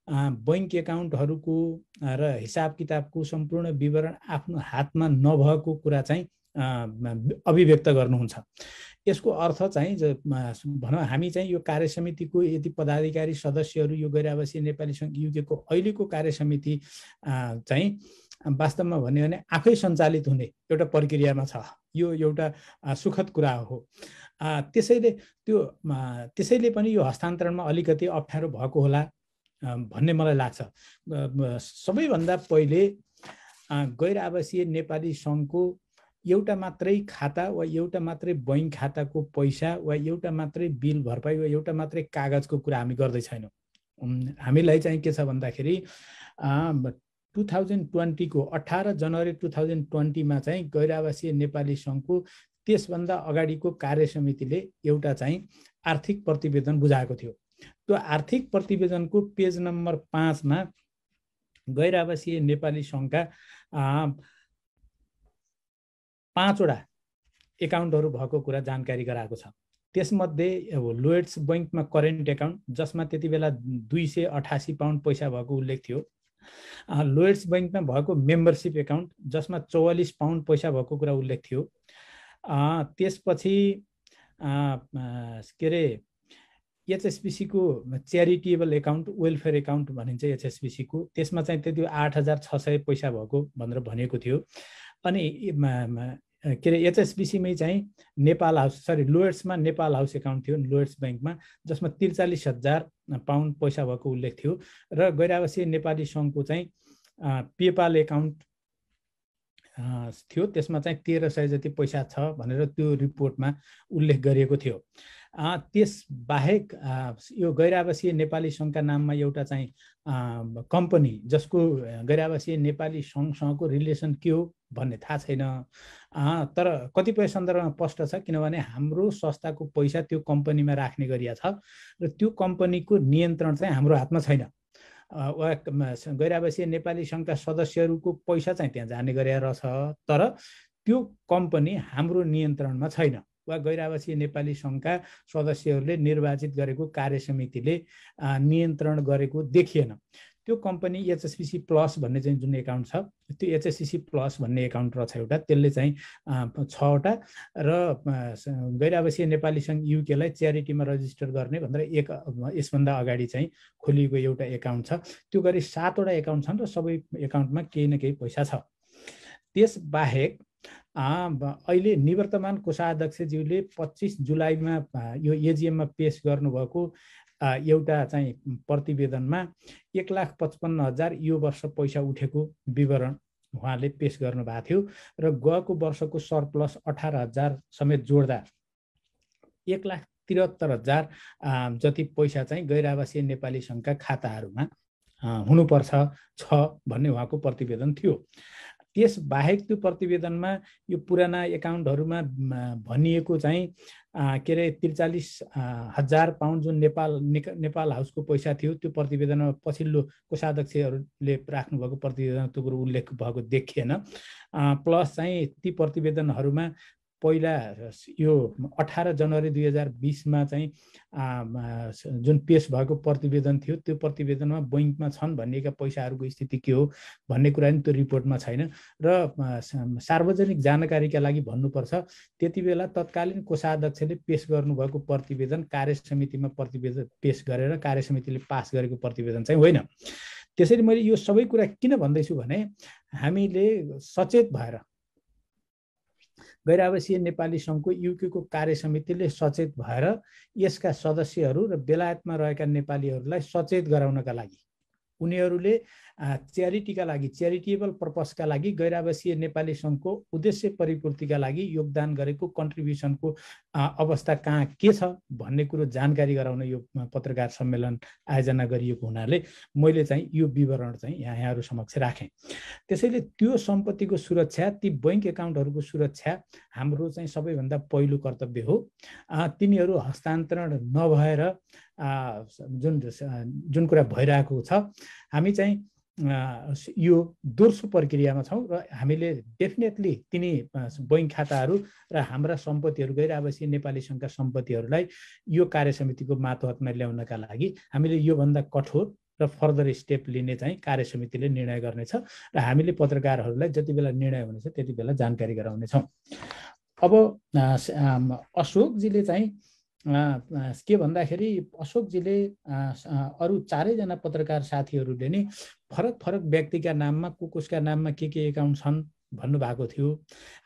बैंक एकाउन्टहरूको र हिसाब किताबको सम्पूर्ण विवरण आफ्नो हातमा नभएको कुरा चाहिँ अभिव्यक्त गर्नुहुन्छ। यसको अर्थ चाहिँ भनौँ हामी चाहिँ यो कार्य समितिको यदि पदाधिकारी सदस्यहरू यो गैर आवासीय नेपाली सङ्घ युकेको अहिलेको कार्य समिति चाहिँ वास्तवमा भन्यो भने आफै सञ्चालित हुने एउटा प्रक्रियामा छ। यो एउटा सुखद कुरा हो। त्यसैले पनि यो हस्तान्तरणमा अलिकति अप्ठ्यारो भएको होला भन्ने मलाई लाग्छ। सबैभन्दा पहिले गैर आवासीय नेपाली सङ्घको एउटा मात्रै खाता वा एउटा मात्रै बैंक खाताको पैसा वा एउटा मात्रै बिल भरपाई वा एउटा मात्रै कागजको कुरा हामी गर्दै छैनौँ। हामीलाई चाहिँ के छ भन्दाखेरि 2020 को 18 जनवरी 2020 मा चाहिँ गैर आवासीय नेपाली सङ्घको त्यसभन्दा अगाडिको कार्य समितिले एउटा चाहिँ आर्थिक प्रतिवेदन बुझाएको थियो। त्यो आर्थिक प्रतिवेदनको पेज नम्बर 5 मा गैर आवासीय नेपाली सङ्घका 5 वटा एकाउन्टहरू भएको कुरा जानकारी गराएको छ। त्यसमध्ये लोएड्स बैंकमा करेन्ट एकाउन्ट जसमा त्यति बेला 288 पाउन्ड पैसा भएको उल्लेख थियो। लोएड्स बैंकमा भएको मेम्बरसिप एकाउन्ट जसमा 44 पाउन्ड पैसा भएको कुरा उल्लेख थियो। त्यसपछि के अरे एचएसबीसी को च्यारिटेबल एकाउन्ट वेलफेयर एकाउन्ट भनिन्छ एचएसबीसी को, त्यसमा चाहिँ त्यति 8600 पैसा भएको भनेर भनेको थियो। अनि के अरे एचएसबीसी मै चाहिँ नेपाल हाउस लोएड्समा नेपाल हाउस एकाउन्ट थियो लोएड्स बैंकमा जसमा 43,000 पाउन्ड पैसा भएको उल्लेख थियो। र गैर आवासीय नेपाली सङ्घको चाहिँ पेपाल एकाउन्ट थियो त्यसमा चाहिँ 1300 जति पैसा छ भनेर त्यो रिपोर्टमा उल्लेख गरिएको थियो। त्यस बाहेक यो गैर आवासीय नेपाली सङ्घका नाममा एउटा चाहिँ कम्पनी जसको गैर आवासीय नेपाली सङ्घसँगको रिलेसन के हो भन्ने थाहा छैन। तर कतिपय सन्दर्भमा स्पष्ट छ किनभने हाम्रो संस्थाको पैसा त्यो कम्पनीमा राख्ने गरिया छ र त्यो कम्पनीको नियन्त्रण चाहिँ हाम्रो हातमा छैन। गैर आवासीय नेपाली सङ्घका सदस्यहरूको पैसा चाहिँ त्यहाँ जाने गरेर छ तर त्यो कम्पनी हाम्रो नियन्त्रणमा छैन वा गैर आवासीय नेपाली सङ्घका सदस्यहरूले निर्वाचित गरेको कार्य समितिले नियन्त्रण गरेको देखिएन। त्यो कम्पनी एचएसबीसी प्लस भन्ने चाहिँ जुन एकाउन्ट छ त्यो एचएसबीसी प्लस भन्ने एकाउन्ट रहेछ एउटा, त्यसले चाहिँ 6 वटा र गैर आवासीय नेपाली सङ्घ युकेलाई च्यारिटीमा रजिस्टर गर्ने भनेर यसभन्दा अगाडि चाहिँ खोलिएको एउटा एकाउन्ट छ। त्यो गरी 7 वटा एकाउन्ट छन् र सबै एकाउन्टमा केही न केही पैसा छ। त्यस बाहेक अहिले निवर्तमान कोषाध्यक्षज्यूले 25 जुलाईमा यो एजिएममा पेश गर्नुभएको एउटा चाहिँ प्रतिवेदनमा 1,55,000 यो वर्ष पैसा उठेको विवरण उहाँले पेश गर्नुभएको थियो र गएको वर्षको सरप्लस 18,000 समेत जोड्दा 1,73,000 जति पैसा चाहिँ गैर आवासीय नेपाली सङ्घका खाताहरूमा हुनुपर्छ भन्ने उहाँको प्रतिवेदन थियो। त्यस बाहेक त्यो प्रतिवेदनमा यो पुराना एकाउन्टहरूमा भनिएको चाहिँ के अरे 43,000 पाउन्ड जुन नेपाल हाउसको पैसा थियो त्यो प्रतिवेदनमा पछिल्लो कोषाध्यक्षहरूले राख्नुभएको प्रतिवेदनमा त्यो कुरो उल्लेख भएको देखिएन। प्लस चाहिँ ती प्रतिवेदनहरूमा पहिला यो 18 जनवरी 2020 मा चाहिँ जुन पेश भएको प्रतिवेदन थियो त्यो प्रतिवेदनमा बैंकमा छन् भनिएका पैसाहरूको स्थिति के हो भन्ने कुरा नि त्यो रिपोर्टमा छैन। र सार्वजनिक जानकारीका लागि भन्नुपर्छ त्यति बेला तत्कालीन कोषाध्यक्षले पेश गर्नुभएको प्रतिवेदन कार्य समितिमा प्रतिवेदन पेश गरेर कार्य समितिले पास गरेको प्रतिवेदन चाहिँ होइन। त्यसैले मैले यो सबै कुरा किन भन्दैछु भने हामीले सचेत भएर गैर आवासीय नेपाली सङ्घको युकेको कार्य समितिले सचेत भएर यसका सदस्यहरू र बेलायतमा रहेका नेपालीहरूलाई सचेत गराउनका लागि उनीहरूले च्यारिटीका लागि च्यारिटेबल पर्पसका लागि गैर आवासीय नेपाली सङ्घको उद्देश्य परिपूर्तिका लागि योगदान गरेको कन्ट्रिब्युसनको अवस्था कहाँ के छ भन्ने कुरो जानकारी गराउन यो पत्रकार सम्मेलन आयोजना गरिएको हुनाले मैले चाहिँ यो विवरण चाहिँ यहाँहरू समक्ष राखेँ। त्यसैले त्यो सम्पत्तिको सुरक्षा, ती बैंक एकाउन्टहरूको सुरक्षा हाम्रो चाहिँ सबैभन्दा पहिलो कर्तव्य हो। तिनीहरू हस्तान्तरण नभएर जुन कुरा भइरहेको छ, हामी चाहिँ यो दोस्रो प्रक्रियामा छौँ र हामीले डेफिनेटली तिनी बैंक खाताहरू र हाम्रा सम्पत्तिहरू गैर आवासीय नेपाली सङ्घका सम्पत्तिहरूलाई यो कार्यसमितिको मातहतमा ल्याउनका लागि हामीले योभन्दा कठोर र फर्दर स्टेप लिने चाहिँ कार्यसमितिले निर्णय गर्नेछ र हामीले पत्रकारहरूलाई जति बेला निर्णय हुनेछ त्यति बेला जानकारी गराउनेछौँ। अब अशोकजीले चाहिँ के भन्दाखेरि अशोकजीले अरू 4 जना पत्रकार साथीहरूले नि फरक फरक व्यक्तिका नाममा कसका नाममा के एकाउन्ट छन् भन्नुभएको थियो।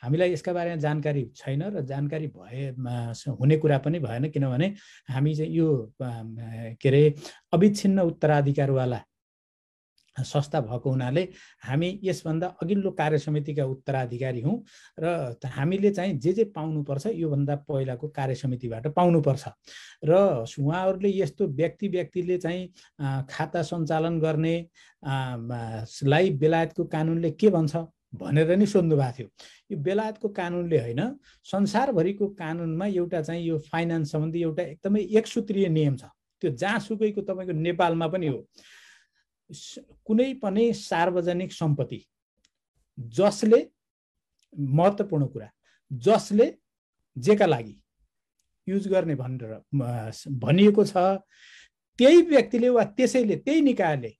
हामीलाई यसका बारेमा जानकारी छैन र जानकारी हुने कुरा पनि भएन, किनभने हामी चाहिँ यो के अरे अविच्छिन्न उत्तराधिकारवाला संस्था भएको हुनाले हामी यसभन्दा अघिल्लो कार्यसमितिका उत्तराधिकारी हौँ र हामीले चाहिँ जे पाउनुपर्छ योभन्दा पहिलाको कार्यसमितिबाट पाउनुपर्छ र उहाँहरूले यस्तो व्यक्तिले चाहिँ खाता सञ्चालन गर्ने लाई बेलायतको कानुनले के भन्छ भनेर नि सोध्नु भएको थियो। यो बेलायतको कानुनले होइन, संसारभरिको कानुनमा एउटा चाहिँ यो फाइनान्स सम्बन्धी एउटा एकदमै एकसूत्रीय नियम छ। त्यो जहाँसुकैको तपाईँको नेपालमा पनि हो, कुनै पनि सार्वजनिक सम्पत्ति जसले महत्त्वपूर्ण कुरा जसले जेका लागि युज गर्ने भनेर भनिएको छ, त्यही व्यक्तिले वा त्यसैले त्यही निकायले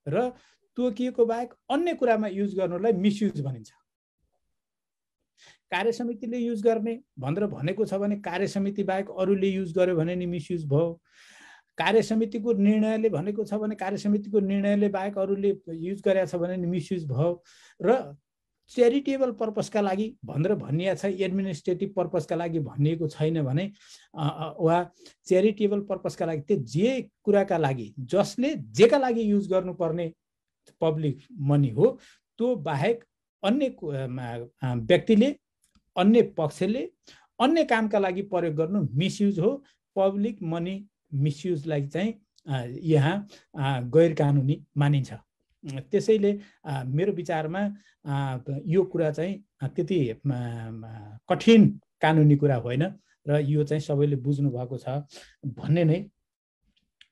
र तोकिएको बाहेक अन्य कुरामा युज गर्नुलाई मिसयुज भनिन्छ। कार्यसमितिले युज गर्ने भनेर भनेको छ भने कार्यसमिति बाहेक अरूले युज गर्यो भने नि मिसयुज भयो। कार्यसमितिको निर्णयले भनेको छ भने कार्यसमितिको निर्णयले बाहेक अरूले युज गरेको छ भने नि मिसयुज भयो र च्यारिटेबल पर्पसका लागि भनेर भनिएको छ, एडमिनिस्ट्रेटिभ पर्पसका लागि भनिएको छैन भने वा च्यारिटेबल पर्पसका लागि त्यो जे कुराका लागि जसले जेका लागि युज गर्नुपर्ने पब्लिक मनी हो त्यो बाहेक अन्य व्यक्तिले अन्य पक्षले अन्य कामका लागि प्रयोग गर्नु मिसयुज हो। पब्लिक मनी मिसयुजलाई चाहिँ यहाँ गैर कानुनी मानिन्छ। त्यसैले मेरो विचारमा यो कुरा चाहिँ त्यति कठिन कानुनी कुरा होइन र यो चाहिँ सबैले बुझ्नु भएको छ भन्ने नै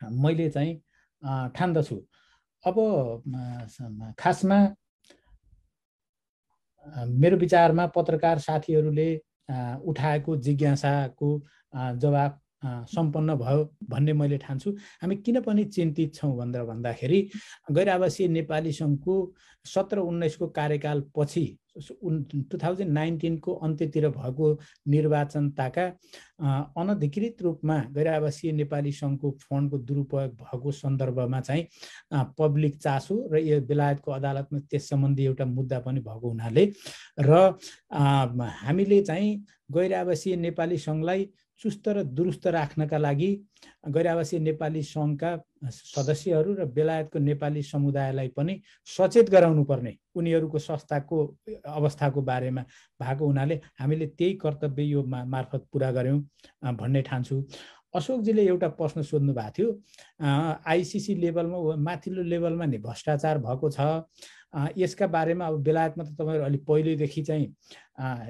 मैले चाहिँ ठान्दछु। अब खासमा मेरो विचारमा पत्रकार साथीहरूले उठाएको जिज्ञासाको जवाब सम्पन्न भयो भन्ने मैले ठान्छु। हामी किन पनि चिन्तित छौँ भनेर भन्दाखेरि गैर आवासीय नेपाली सङ्घको 17-19 को कार्यकाल पछि 2019 को अन्त्यतिर भएको निर्वाचनताका अनधिकृत रूपमा गैर आवासीय नेपाली सङ्घको फन्डको दुरुपयोग भएको सन्दर्भमा चाहिँ पब्लिक चासो र यो बेलायतको अदालतमा त्यस सम्बन्धी एउटा मुद्दा पनि भएको हुनाले र हामीले चाहिँ गैर आवासीय नेपाली सङ्घलाई चुस्त र दुरुस्त राख्नका लागि गैर आवासीय नेपाली सङ्घका सदस्यहरू र बेलायतको नेपाली समुदायलाई पनि सचेत गराउनु पर्ने उनीहरूको संस्थाको अवस्थाको बारेमा भएको हुनाले हामीले त्यही कर्तव्य यो मार्फत पुरा गर्यौं भन्ने ठान्छु। अशोकजीले एउटा प्रश्न सोध्नु भएको थियो, आइसिसी लेभलमा माथिल्लो लेभलमा नि भ्रष्टाचार भएको छ, यसका बारेमा अब बेलायतमा त तपाईहरु अलि पहिलेदेखि चाहिँ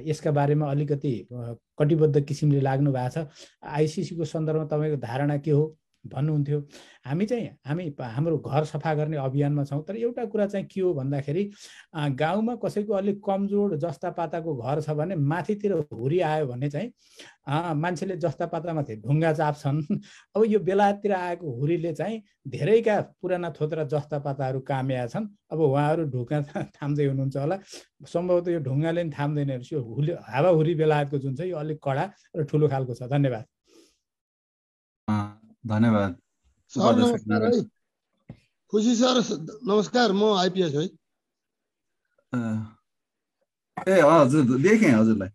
यसका बारेमा अलिकति कटिबद्ध किसिमले लाग्नु भएको छ। आइसिसी को सन्दर्भमा तपाईको धारणा के हो भन्नुहुन्थ्यो। हामी हाम्रो घर सफा गर्ने अभियानमा छौं, तर एउटा कुरा चाहिँ के हो भन्दाखेरि गाउँमा कसैको अलिक कमजोर जस्ता पाताको घर छ भने माथितिर हुरी आयो भने चाहिँ मान्छेले जस्ता पातामाथि ढुङ्गा चाप्छन्। अब यो बेलायततिर आएको हुरीले चाहिँ धेरैका पुराना थोत्रा जस्ता पाताहरू काम्या छन्। अब उहाँहरू ढुङ्गा थाम्दै हुनुहुन्छ होला, सम्भवतः यो ढुङ्गाले नि थाम्दैन। यो हावाहुरी बेलायतको जुन छ यो अलिक कडा र ठुलो खालको छ। धन्यवाद। धन्यवाद सर। नमस्कार है खुसी सर, नमस्कार। म आइपिएस है। ए हजुर देखेँ हजुरलाई।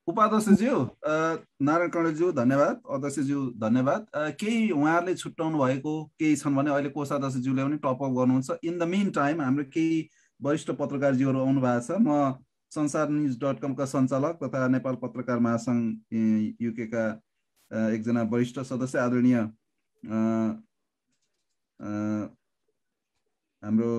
उपाध्यक्षज्यू नारायण कणेलज्यू धन्यवाद, अध्यक्षज्यू धन्यवाद। केही उहाँहरूले छुट्याउनु भएको केही छन् भने अहिले कोषाध्यक्षज्यूले पनि टपअप गर्नुहुन्छ। इन द मिन टाइम हाम्रो केही वरिष्ठ पत्रकारज्यूहरू आउनु भएको छ। म संसार न्युज.com का सञ्चालक तथा नेपाल पत्रकार महासङ्घ युके का एकजना वरिष्ठ सदस्य आदरणीय हाम्रो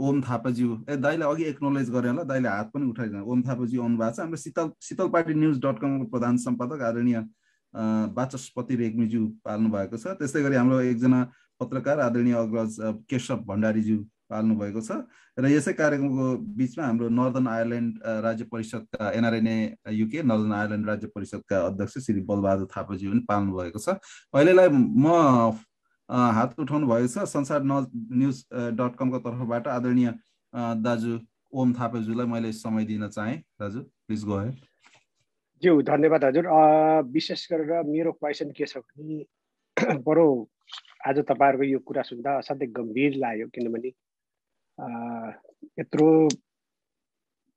ओम थापाज्यू दाइले अघि एक्नोलेज गरे होला, दाइले हात पनि उठाइदिनु। ओम थापाज्यू आउनु भएको छ। हाम्रो शीतल पार्टी न्युज.com को प्रधान सम्पादक आदरणीय वाचस्पति रेग्मीज्यू पाल्नु भएको छ। त्यस्तै गरी हाम्रो एकजना पत्रकार आदरणीय अग्रज केशव भण्डारीज्यू पाल्नु भएको छ। र यसै कार्यक्रमको बिचमा हाम्रो नर्दर्न आयरल्यान्ड राज्य परिषदका एनआरएनए युके नर्दर्न आयरल्यान्ड राज्य परिषदका अध्यक्ष श्री बलबहादुर थापाज्यू पनि पाल्नु भएको छ। अहिलेलाई म हात उठाउनु भएको छ संसार न्युज.com को तर्फबाट आदरणीय दाजु ओम थापाज्यूलाई मैले समय दिन चाहे। दाजु प्लिज गो अहेड। ज्यू धन्यवाद हजुर। विशेष गरेर मेरो क्वेसन के छ भने बरु आज तपाईहरुको यो कुरा सुन्दा असाध्यै गम्भीर लाग्यो, किनभने यत्रो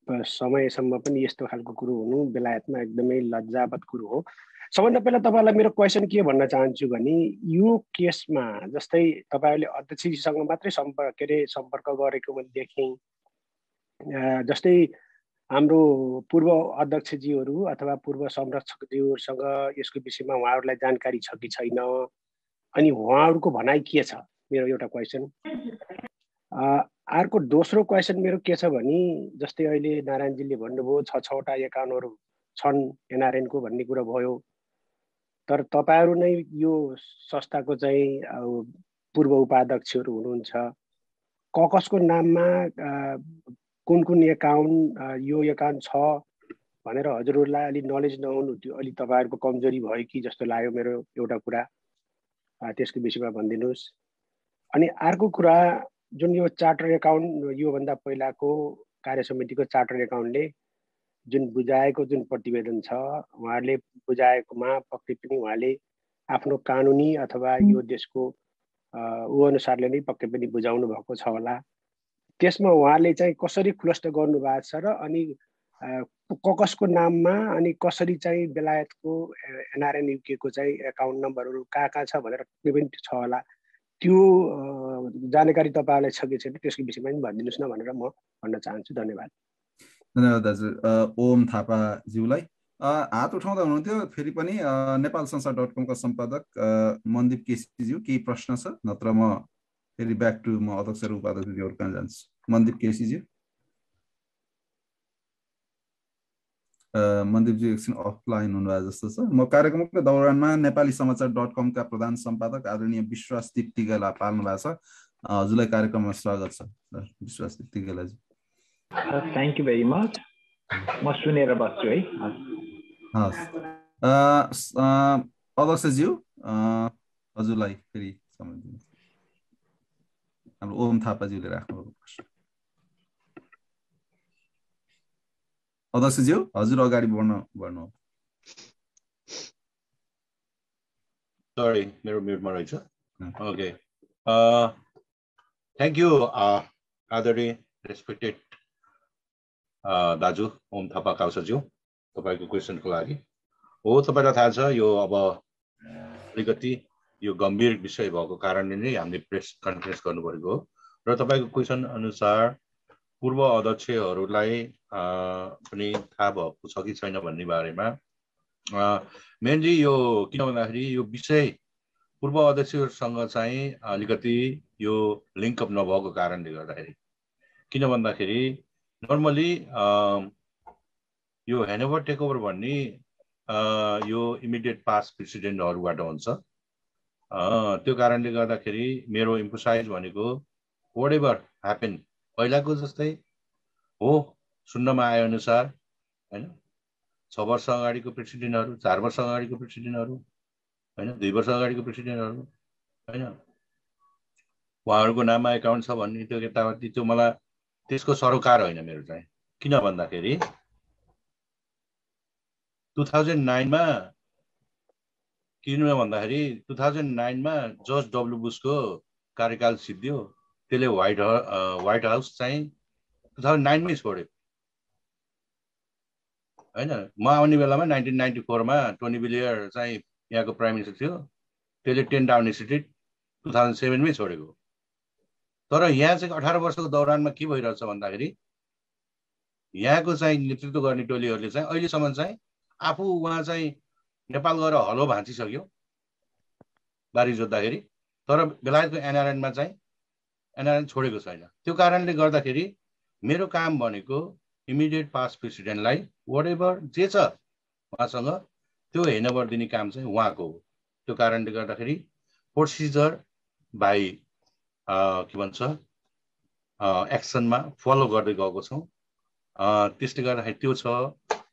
समयसम्म पनि यस्तो खालको कुरो हुनु बेलायतमा एकदमै लज्जावत कुरो हो। सबभन्दा पहिला तपाईहरुलाई मेरो क्वेसन के भन्न चाहन्छु भने यो केसमा जस्तै तपाईहरुले अध्यक्षजीसँग मात्रै सम्पर्क गरेको मैले देखेँ। जस्तै हाम्रो पूर्व अध्यक्षजीहरू अथवा पूर्व संरक्षकज्यूहरूसँग यसको विषयमा उहाँहरूलाई जानकारी छ कि छैन, अनि उहाँहरूको भनाइ के छ, मेरो एउटा क्वेसन। अर्को दोस्रो क्वेसन मेरो के छ भने जस्तै अहिले नारायणजीले भन्नुभयो 6-6वटा एकाउन्टहरू छन् एनआरएन को भन्ने कुरा भयो, तर तपाईहरु नै यो संस्थाको चाहिँ पूर्व उपाध्यक्षहरू हुनुहुन्छ। कसको नाममा कुन कुन एकाउन्ट यो एकाउन्ट छ भनेर हजुरहरूलाई अलि नलेज नहुनु त्यो अलि तपाईहरुको कमजोरी भयो कि जस्तो लाग्यो मेरो एउटा कुरा, त्यसको विषयमा भनिदिनुस्। अनि अर्को कुरा जुन यो चार्टर एकाउन्ट यो भन्दा पहिलाको कार्यसमितिको चार्टर एकाउन्टले जुन बुझाएको जुन प्रतिवेदन छ उहाँहरूले बुझाएकोमा पक्कै पनि उहाँले आफ्नो कानुनी अथवा यो देशको ऊ अनुसारले नै पक्कै पनि बुझाउनु भएको छ होला। त्यसमा उहाँले चाहिँ कसरी खुलस्त गर्नु भएको छ र अनि कसको नाममा अनि कसरी चाहिँ बेलायतको एनआरएन युके को चाहिँ एकाउन्ट नम्बरहरू कहाँ छ भनेर कुनै पनि छ होला, त्यो जानकारी तपाईहरुलाई छ कि छैन त्यसको विषयमा पनि भनिदिनुस् न भनेर म भन्न चाहन्छु। धन्यवाद। धन्यवाद दाजु ओम थापाज्यूलाई। हात उठाउँदा हुनुहुन्थ्यो फेरि पनि नेपाल संसार.com का सम्पादक मनदीप केसीज्यू, केही प्रश्न छ नत्र म फेरि ब्याक टु म अध्यक्ष र उपाध्यक्षज्यूहरु कहाँ जान्छु। मनदीप केसीज्यू। मनदीपज्यू एकछिन अफलाइन हुनुभएको जस्तो छ। म कार्यक्रमको दौरानमा नेपाली समाचार.com का प्रधान सम्पादक आदरणीय विश्वास तिप्तिगेला पाल्नु भएको छ। हजुरलाई कार्यक्रममा स्वागत छ विश्वास तिप्तिगेलाजी। Thank you very much. म सुनेर बस्छु है। हस् अध्यक्षज्यू हजुरलाई फेरि समय दिनु। हाम्रो ओम थापाज्यूले राख्नुभएको प्रश्न। अध्यक्षज्यू हजुर अगाडि बढ्नु। सरी मेरो म्युटमा रहेछ। ओके थ्याङ्क यू आदरणीय रेस्पेक्टेड दाजु ओम थापा काउसरज्यू तपाईको क्वेसनको लागि। हो तपाईलाई थाहा छ यो अब अलिकति यो गम्भीर विषय भएको कारणले नै हामीले प्रेस कन्फरेन्स गर्नु परेको हो र तपाईको क्वेसन अनुसार पूर्व अध्यक्षहरूलाई पनि थाहा भएको छ कि छैन भन्ने बारेमा मेनली यो किन भन्दाखेरि यो विषय पूर्व अध्यक्षहरूसँग चाहिँ अलिकति यो लिङ्कअप नभएको कारणले गर्दाखेरि, किन भन्दाखेरि नर्मली यो ह्यान्डओभर टेकओभर भन्ने यो इमिडिएट पास्ट प्रेसिडेन्टहरूबाट हुन्छ। त्यो कारणले गर्दाखेरि मेरो इम्फोसाइज भनेको वाट एभर ह्यापन पहिलाको जस्तै हो सुन्नमा आए अनुसार हैन 6 वर्ष अगाडिको प्रेसिडेन्टहरू, 4 वर्ष अगाडिको प्रेसिडेन्टहरू हैन, 2 वर्ष अगाडिको प्रेसिडेन्टहरू हैन उहाँहरूको नाममा एकाउन्ट छ भन्ने त्यो यतावति त्यो मलाई त्यसको सरोकार होइन मेरो चाहिँ। किन भन्दाखेरि 2009 मा किन भन्दाखेरि 2009 मा जर्ज डब्ल्यू बुशको कार्यकाल सिद्धियो, त्यसले व्हाइट हाउस चाहिँ 2009 मै छोड्यो होइन। म आउने बेलामा 1994 टोनी ब्लेयर चाहिँ यहाँको प्राइम मिनिस्टर थियो, त्यसले 10 डाउनिङ स्ट्रिट 2007 छोडेको। तर यहाँ चाहिँ 18 वर्षको दौरानमा के भइरहेछ भन्दाखेरि यहाँको चाहिँ नेतृत्व गर्ने टोलीहरूले चाहिँ अहिलेसम्म चाहिँ आफू उहाँ चाहिँ नेपाल गएर हलो भाँचिसक्यो बारी जोत्दाखेरि, तर बेलायतको एनआरएनमा चाहिँ एनआरएन छोडेको छैन। त्यो कारणले गर्दाखेरि मेरो काम भनेको इमिडिएट पास्ट प्रेसिडेन्टलाई वाट जे छ उहाँसँग त्यो हेन्डओभर दिने काम चाहिँ उहाँको हो। त्यो कारणले गर्दाखेरि प्रोसिजर बाई के भन्छ एक्सनमा फलो गर्दै गएको छौँ। त्यसले गर्दाखेरि त्यो छ।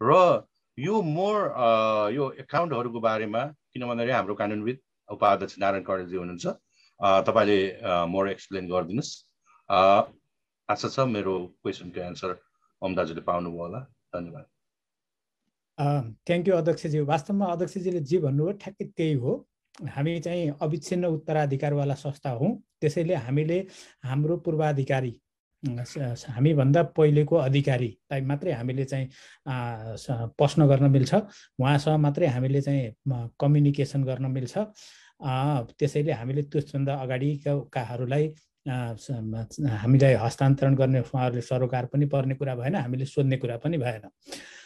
र यो मोर यो एकाउन्टहरूको बारेमा किन भन्दाखेरि हाम्रो कानुनविद उपाध्यक्ष नारायण कडेलजी हुनुहुन्छ, तपाईँले मोर एक्सप्लेन गरिदिनुहोस्। आशा छ मेरो क्वेसनको एन्सर ओम दाजुले पाउनुभयो होला। धन्यवाद। थ्याङ्क यू अध्यक्षज्यू। वास्तवमा अध्यक्षजीले जे भन्नुभयो ठ्याक्कै त्यही हो। हामी चाहिँ अविच्छिन्न उत्तराधिकारवाला संस्था हौँ, त्यसैले हामीले हाम्रो पूर्वाधिकारी हामीभन्दा पहिलेको अधिकारीलाई मात्रै हामीले चाहिँ प्रश्न गर्न मिल्छ, उहाँसँग मात्रै हामीले चाहिँ कम्युनिकेसन गर्न मिल्छ। त्यसैले हामीले त्यसभन्दा अगाडिकाहरूलाई हामीलाई हस्तान्तरण गर्ने उहाँहरूले सरोकार पनि पर्ने कुरा भएन, हामीले सोध्ने कुरा पनि भएन।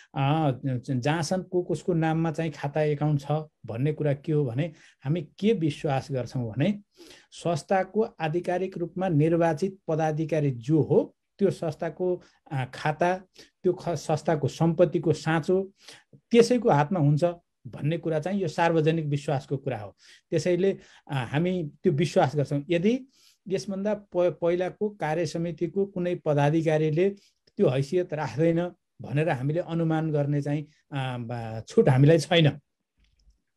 जहाँसम्म कसको नाममा चाहिँ खाता एकाउन्ट छ भन्ने कुरा के हो भने हामी के विश्वास गर्छौँ भने संस्थाको आधिकारिक रूपमा निर्वाचित पदाधिकारी जो हो त्यो संस्थाको खाता, त्यो संस्थाको सम्पत्तिको साँचो त्यसैको हातमा हुन्छ भन्ने कुरा चाहिँ यो सार्वजनिक विश्वासको कुरा हो। त्यसैले हामी त्यो विश्वास गर्छौँ। यदि यसभन्दा पहिलाको कार्यसमितिको कुनै पदाधिकारीले त्यो हैसियत राख्दैन भनेर हामीले अनुमान गर्ने चाहिँ छुट हामीलाई छैन।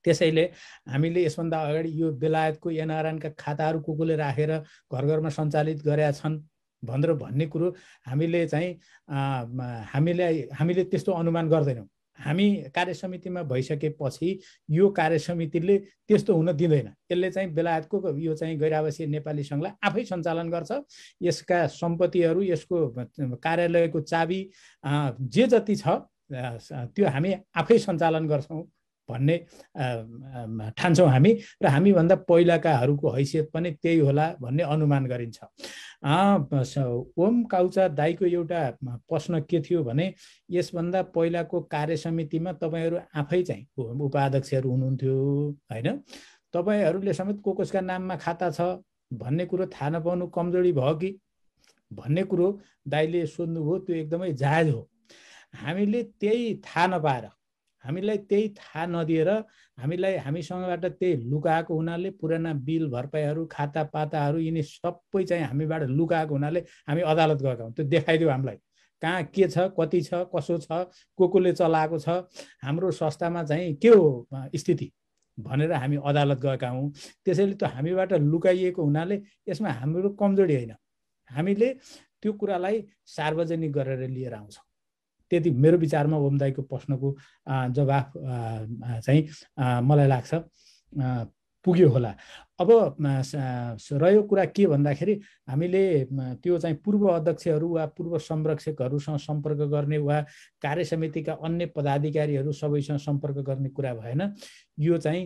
त्यसैले हामीले यसभन्दा अगाडि यो बेलायतको एनआरएनका खाताहरू कसले राखेर घर घरमा सञ्चालित गरेका छन् भनेर भन्ने कुरो हामीले चाहिँ हामीले त्यस्तो अनुमान गर्दैनौँ। हामी कार्यसमितिमा भइसकेपछि यो कार्यसमितिले त्यस्तो हुन दिँदैन। यसले चाहिँ बेलायतको यो चाहिँ गैर-आवासीय नेपाली सङ्घलाई आफै सञ्चालन गर्छ। यसका सम्पत्तिहरू, यसको कार्यालयको चाबी जे जति छ त्यो हामी आफै सञ्चालन गर्छौँ भन्ने ठान्छौँ हामी, र हामीभन्दा पहिलाकाहरूको हैसियत पनि त्यही होला भन्ने अनुमान गरिन्छ। ओम काउचा दाईको एउटा प्रश्न के थियो भने यसभन्दा पहिलाको कार्यसमितिमा तपाईँहरू आफै चाहिँ उपाध्यक्षहरू हुनुहुन्थ्यो होइन, तपाईँहरूले समेत कसका नाममा खाता छ भन्ने कुरो थाहा नपाउनु कमजोरी भयो कि भन्ने कुरो दाईले सोध्नुभयो। त्यो एकदमै जायज हो। हामीले त्यही थाहा नपाएर, हामीलाई त्यही थाहा नदिएर, हामीसँगबाट त्यही लुकाएको हुनाले पुराना बिल भरपाईहरू, खाता पाताहरू यिनी सबै चाहिँ हामीबाट लुकाएको हुनाले हामी अदालत गएका हौँ। त्यो देखाइदियो हामीलाई कहाँ के छ, कति छ, कसो छ, कसले चलाएको छ, हाम्रो संस्थामा चाहिँ के हो स्थिति भनेर हामी अदालत गएका हौँ। त्यसैले त्यो हामीबाट लुकाइएको हुनाले यसमा हाम्रो कमजोरी होइन। हामीले त्यो कुरालाई सार्वजनिक गरेर लिएर आउँछौँ। त्यति मेरो विचारमा ओम दाईको प्रश्नको जवाफ चाहिँ मलाई लाग्छ पुग्यो होला। अब रह्यो कुरा के भन्दाखेरि हामीले त्यो चाहिँ पूर्व अध्यक्षहरू वा पूर्व संरक्षकहरूसँग सम्पर्क गर्ने वा कार्यसमितिका अन्य पदाधिकारीहरू सबैसँग सम्पर्क गर्ने कुरा भएन। यो चाहिँ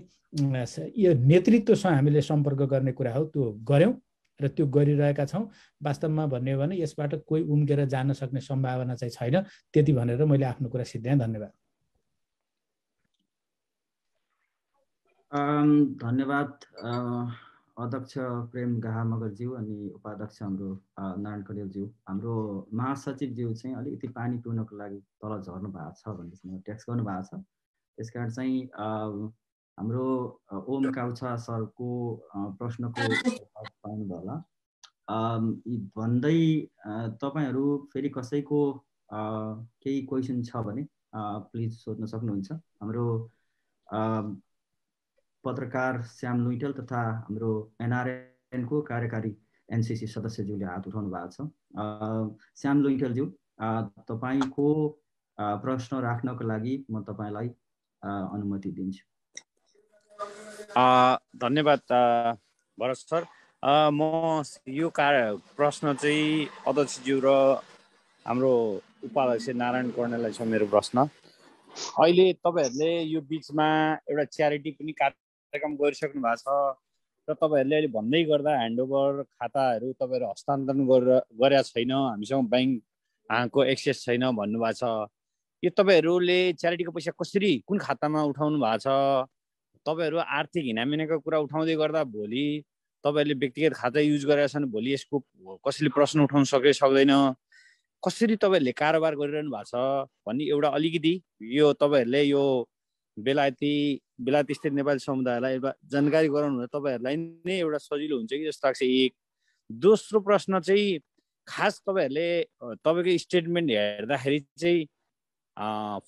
यो नेतृत्वसँग हामीले सम्पर्क गर्ने कुरा हो। त्यो गऱ्यौँ र त्यो गरिरहेका छौँ। वास्तवमा भन्ने हो भने यसबाट कोही उम्केर जान सक्ने सम्भावना चाहिँ छैन। त्यति भनेर मैले आफ्नो कुरा सिद्ध्याएँ। धन्यवाद। धन्यवाद अध्यक्ष प्रेम गाहा मगरज्यू अनि उपाध्यक्ष हाम्रो नारायण कडेलज्यू। हाम्रो महासचिवज्यू चाहिँ अलिकति पानी पिउनको लागि तल झर्नु भएको छ भन्ने चाहिँ ट्याक्स गर्नु भएको छ। त्यस कारण चाहिँ हाम्रो ओम काउछा सरको प्रश्नको पाउनुभयो होला। भन्दै तपाईँहरू फेरि कसैको केही क्वेसन छ भने प्लिज सोध्न सक्नुहुन्छ। हाम्रो पत्रकार श्याम लुइटेल तथा हाम्रो एनआरएनको कार्यकारी एनसिसी सदस्यज्यूले हात उठाउनु भएको छ। श्याम लुइटेलज्यू, तपाईँको प्रश्न राख्नको लागि म तपाईँलाई अनुमति दिन्छु। धन्यवाद भरत सर। म यो प्रश्न चाहिँ अध्यक्षज्यू र हाम्रो उपाध्यक्ष नारायण कर्णेललाई छ मेरो प्रश्न। अहिले तपाईँहरूले यो बिचमा एउटा च्यारिटी पनि कार्यक्रम गरिसक्नु भएको छ र तपाईँहरूले अहिले भन्दै गर्दा ह्यान्डओभर खाताहरू तपाईँहरू हस्तान्तरण गरेका छैन, हामीसँग ब्याङ्कको एक्सेस छैन भन्नुभएको छ। यो तपाईँहरूले च्यारिटीको पैसा कसरी कुन खातामा उठाउनु भएको छ? तपाईँहरू आर्थिक हिनामिनाको कुरा उठाउँदै गर्दा भोलि तपाईँहरूले व्यक्तिगत खाता युज गरेका छन्, भोलि यसको कसैले प्रश्न उठाउन सक्दैन, कसरी तपाईँहरूले कारोबार गरिरहनु भएको छ भन्ने एउटा अलिकति यो तपाईँहरूले यो बेलायती स्थित नेपाली समुदायलाई एउटा जानकारी गराउनु तपाईँहरूलाई नै एउटा सजिलो हुन्छ कि जस्तो लाग्छ। एक दोस्रो प्रश्न चाहिँ खास तपाईँहरूले तपाईँको स्टेटमेन्ट हेर्दाखेरि चाहिँ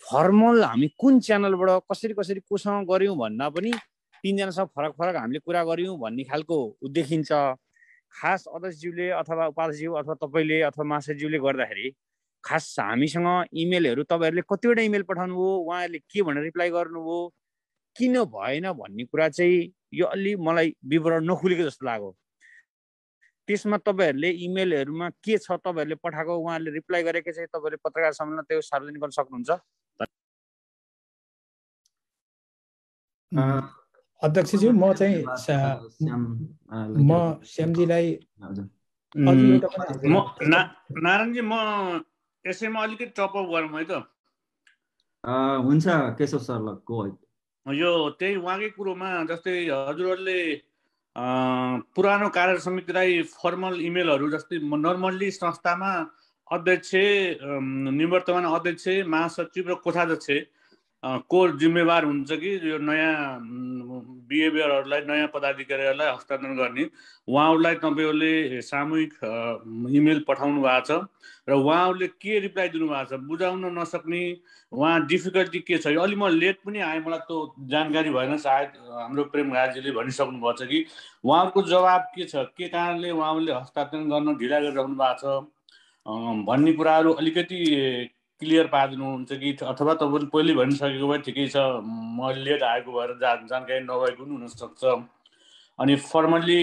फर्मल हामी कुन च्यानलबाट कसरी कोसँग गऱ्यौँ भन्दा पनि तीनजनासँग फरक हामीले कुरा गऱ्यौँ भन्ने खालको देखिन्छ। खास अध्यक्षज्यूले अथवा उपाध्यक्षज्यू अथवा तपाईँले अथवा महासचिवज्यूले गर्दाखेरि खास हामीसँग इमेलहरू तपाईँहरूले कतिवटा इमेल पठाउनु भयो, उहाँहरूले के भनेर रिप्लाई गर्नुभयो, किन भएन भन्ने कुरा चाहिँ यो अलि मलाई विवरण नखुलेको जस्तो लाग्यो। त्यसमा तपाईँहरूले इमेलहरूमा के छ तपाईँहरूले पठाएको, उहाँहरूले रिप्लाई गरेको चाहिँ तपाईँहरूले पत्रकार सम्मेलन त्यो सार्वजनिक गर्न सक्नुहुन्छ? अध्यक्षज्यू म चाहिँ श्यामजीलाई नारायणजी म यसैमा अलिकति टपअप गरौँ है त। हुन्छ केशव सर ल गो। यो त्यही उहाँकै कुरोमा जस्तै हजुरहरूले पुरानो कार्य समितिलाई फर्मल इमेलहरू जस्तै नर्मल्ली संस्थामा अध्यक्ष, निवर्तमान अध्यक्ष, महासचिव र कोषाध्यक्ष को जिम्मेवार हुन्छ कि यो नयाँ बिहेभियरहरूलाई नयाँ पदाधिकारीहरूलाई हस्तान्तरण गर्ने, उहाँहरूलाई तपाईँहरूले सामूहिक इमेल पठाउनु भएको छ र उहाँहरूले के रिप्लाई दिनुभएको छ बुझाउन नसक्ने उहाँ डिफिकल्टी के छ? यो अलि म लेट पनि आएँ, मलाई त्यो जानकारी भएन, सायद हाम्रो प्रेम घाजीले भनिसक्नु भएको छ कि उहाँहरूको जवाब के छ, के कारणले उहाँहरूले हस्तान्तरण गर्न ढिला गरिरहनु भएको छ भन्ने कुराहरू अलिकति क्लियर पारिदिनुहुन्छ कि, अथवा तपाईँले पहिले भनिसकेको भए ठिकै छ, म लेट आएको भएर जानकारी नभएको पनि हुनसक्छ। अनि फर्मल्ली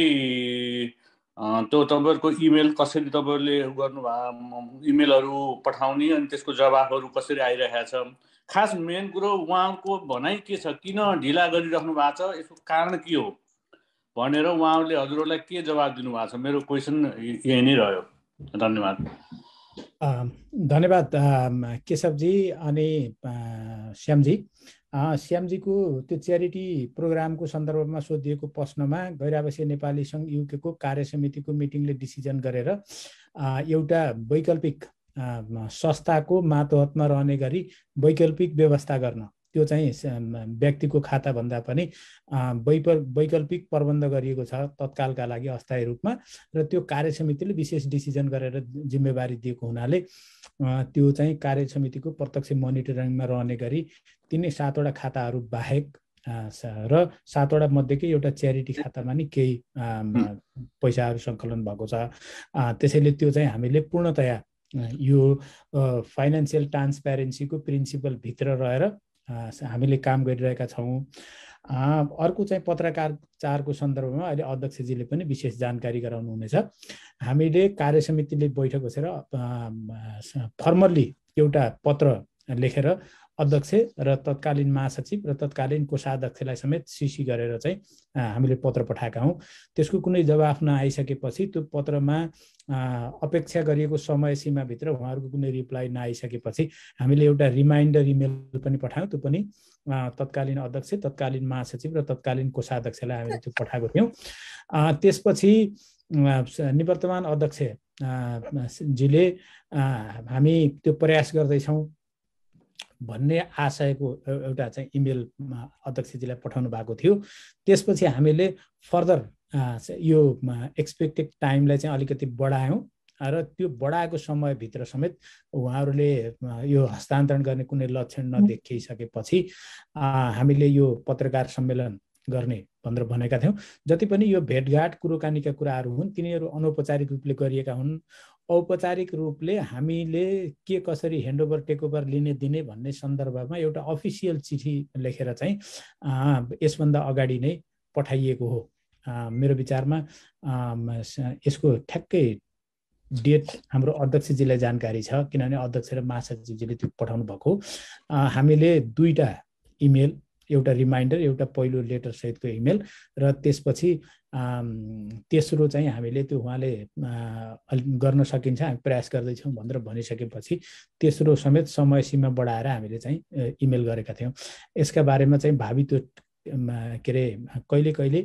त्यो तपाईँहरूको इमेल कसरी तपाईँहरूले गर्नुभयो, इमेलहरू पठाउने अनि त्यसको जवाफहरू कसरी आइरहेको छ? खास मेन कुरो उहाँको भनाइ के छ, किन ढिला गरिराख्नु भएको छ, यसको कारण के हो भनेर उहाँहरूले हजुरहरूलाई के जवाब दिनुभएको छ? मेरो क्वेसन यही नै रह्यो। धन्यवाद। धन्यवाद केशवजी अनि श्यामजी। श्यामजीको त्यो च्यारिटी प्रोग्रामको सन्दर्भमा सोधिएको प्रश्नमा गैर-आवासीय नेपाली सङ्घ युकेको कार्य समितिको मिटिङले डिसिजन गरेर एउटा वैकल्पिक संस्थाको मातहतमा रहने गरी वैकल्पिक व्यवस्था गर्न, त्यो चाहिँ व्यक्तिको खाता भन्दा पनि वैकल्पिक प्रबन्ध गरिएको छ तत्कालका लागि अस्थायी रूपमा, र त्यो कार्य समितिले विशेष डिसिजन गरेर जिम्मेवारी दिएको हुनाले त्यो चाहिँ कार्य समितिको प्रत्यक्ष मोनिटरिङमा रहने गरी तिनै 7वटा खाताहरू बाहेक र 7वटा मध्येकै एउटा च्यारिटी खातामा नि केही पैसाहरू सङ्कलन भएको छ। त्यसैले त्यो चाहिँ हामीले पूर्णतया यो फाइनेन्सियल ट्रान्सप्यारेन्सीको प्रिन्सिपल भित्र रहेर हामीले काम गरिरहेका छौँ। अर्को चाहिँ पत्रकारचारको सन्दर्भमा अहिले अध्यक्षजीले पनि विशेष जानकारी गराउनु हुनेछ। हामीले कार्य समितिले बैठक बसेर फर्मल्ली एउटा पत्र लेखेर अध्यक्ष र तत्कालीन महासचिव र तत्कालीन कोषाध्यक्षलाई समेत सिसी गरेर चाहिँ हामीले पत्र पठाएका हौँ। त्यसको कुनै जवाफ नआइसकेपछि त्यो पत्रमा अपेक्षा गरिएको समय सीमाभित्र उहाँहरूको कुनै रिप्लाई नआइसकेपछि हामीले एउटा रिमाइन्डर इमेल पनि पठायौँ। त्यो पनि तत्कालीन अध्यक्ष, तत्कालीन महासचिव र तत्कालीन कोषाध्यक्षलाई हामीले त्यो पठाएको थियौँ। त्यसपछि निवर्तमान अध्यक्ष जीले हामी त्यो प्रयास गर्दैछौँ भन्ने आशयको एउटा चाहिँ इमेल अध्यक्षजीलाई पठाउनु भएको थियो। त्यसपछि हामीले फर्दर यो एक्सपेक्टेड टाइमलाई चाहिँ अलिकति बढायौँ र त्यो बढाएको समयभित्र समेत उहाँहरूले यो हस्तान्तरण गर्ने कुनै लक्षण नदेखिसकेपछि हामीले यो पत्रकार सम्मेलन गर्ने भनेर भनेका थियौँ। जति पनि यो भेटघाट कुरोकानीका कुराहरू हुन् तिनीहरू अनौपचारिक रूपले गरिएका हुन्। औपचारिक रूपले हामीले के कसरी ह्यान्डओभर टेकओभर लिने दिने भन्ने सन्दर्भमा एउटा अफिसियल चिठी लेखेर चाहिँ यसभन्दा अगाडि नै पठाइएको हो। मेरो विचारमा यसको ठ्याक्कै डेट हाम्रो अध्यक्षजीलाई जानकारी छ, किनभने अध्यक्ष र महासचिवजीले त्यो पठाउनु भएको। हामीले दुईटा इमेल, एउटा रिमाइन्डर, एउटा पहिलो लेटर सहितको इमेल र त्यसपछि तेस्रो चाहिँ हामीले त्यो उहाँले गर्न सकिन्छ, हामी प्रयास गर्दैछौँ भनेर भनिसकेपछि तेस्रो समेत समय सीमा बढाएर हामीले चाहिँ इमेल गरेका थियौँ। यसका बारेमा चाहिँ भावी त्यो के अरे कहिले कहिले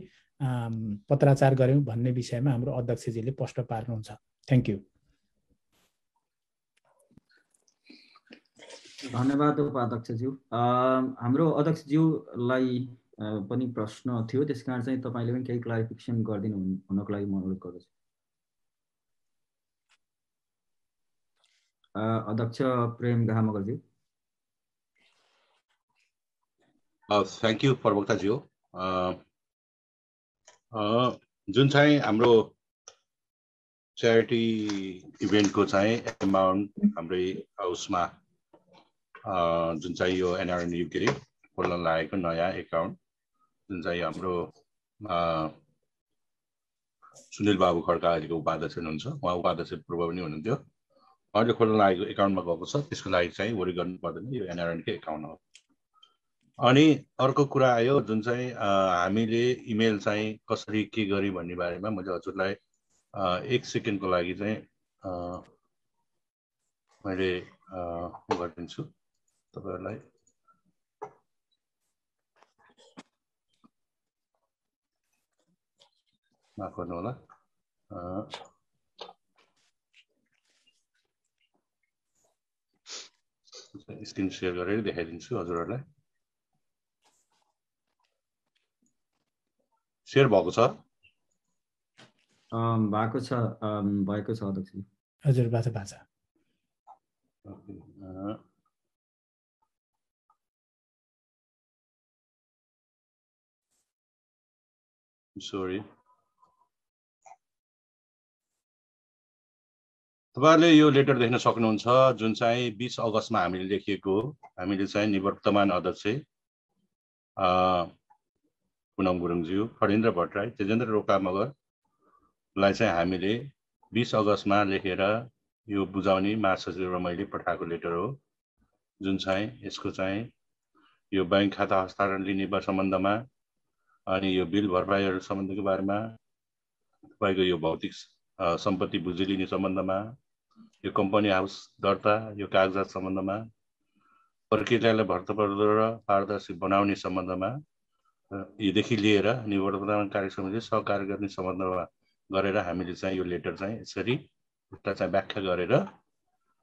पत्राचार गऱ्यौँ भन्ने विषयमा हाम्रो अध्यक्षजीले प्रश्न पार्नुहुन्छ। Thank you. धन्यवाद उपाध्यक्षज्यू। हाम्रो अध्यक्षज्यूलाई पनि प्रश्न थियो, त्यस कारण चाहिँ तपाईँले पनि केही क्लारिफिकेसन गरिदिनु हुनको लागि म अनुरोध गर्दछु। अध्यक्ष प्रेम गाहा मगरज्यू। Thank you प्रवक्ताज्यू। जुन चाहिँ हाम्रो च्यारिटी इभेन्टको चाहिँ एमाउन्ट हाम्रै हाउसमा जुन चाहिँ यो एनआरएन युके खोल्न लागेको नयाँ एकाउन्ट जुन चाहिँ हाम्रो सुनिल बाबु खड्का अहिलेको उपाध्यक्ष हुनुहुन्छ, उहाँ उपाध्यक्ष पूर्व पनि हुनुहुन्थ्यो, उहाँले खोल्न लागेको एकाउन्टमा गएको छ। त्यसको लागि चाहिँ वरि गर्नु पर्दैन, यो एनआरएनकै एकाउन्ट हो। अनि अर्को कुरा आयो जुन चाहिँ हामीले इमेल चाहिँ कसरी के गरी भन्ने बारेमा मैले हजुरलाई 1 सेकेन्डको लागि चाहिँ मैले गरिदिन्छु तपाईहरुलाई। माफ गर्नु होला, स्क्रिन शेयर गरेर देखाइदिन्छु हजुरहरूलाई। शेयर भएको छ? भएको छ अध्यक्ष। हजुर भएको छ। सरी, तपाईहरुले यो लेटर देख्न सक्नुहुन्छ जुन चाहिँ 20 अगस्तमा हामीले लेखिएको। हामीले चाहिँ निवर्तमान अध्यक्ष पुनम गुरुङज्यू, फणेन्द्र भट्टराई, तेजेन्द्र रोका मगरलाई चाहिँ हामीले 20 अगस्तमा लेखेर यो बुझाउने महासचिव र मैले पठाएको लेटर हो। जुन चाहिँ यसको चाहिँ यो बैंक खाता हस्तान्तरण लिने सम्बन्धमा अनि यो बिल भरपाईहरू सम्बन्धको बारेमा, तपाईको यो भौतिक सम्पत्ति बुझी लिने सम्बन्धमा, यो कम्पनी हाउस दर्ता, यो कागजात सम्बन्धमा, प्रक्रियालाई भरपर्दो र पारदर्शी बनाउने सम्बन्धमा यदेखि लिएर निवर्तमान कार्य समितिले सहकार्य गर्ने सम्बन्धमा गरेर हामीले चाहिँ यो लेटर चाहिँ यसरी एउटा चाहिँ व्याख्या गरेर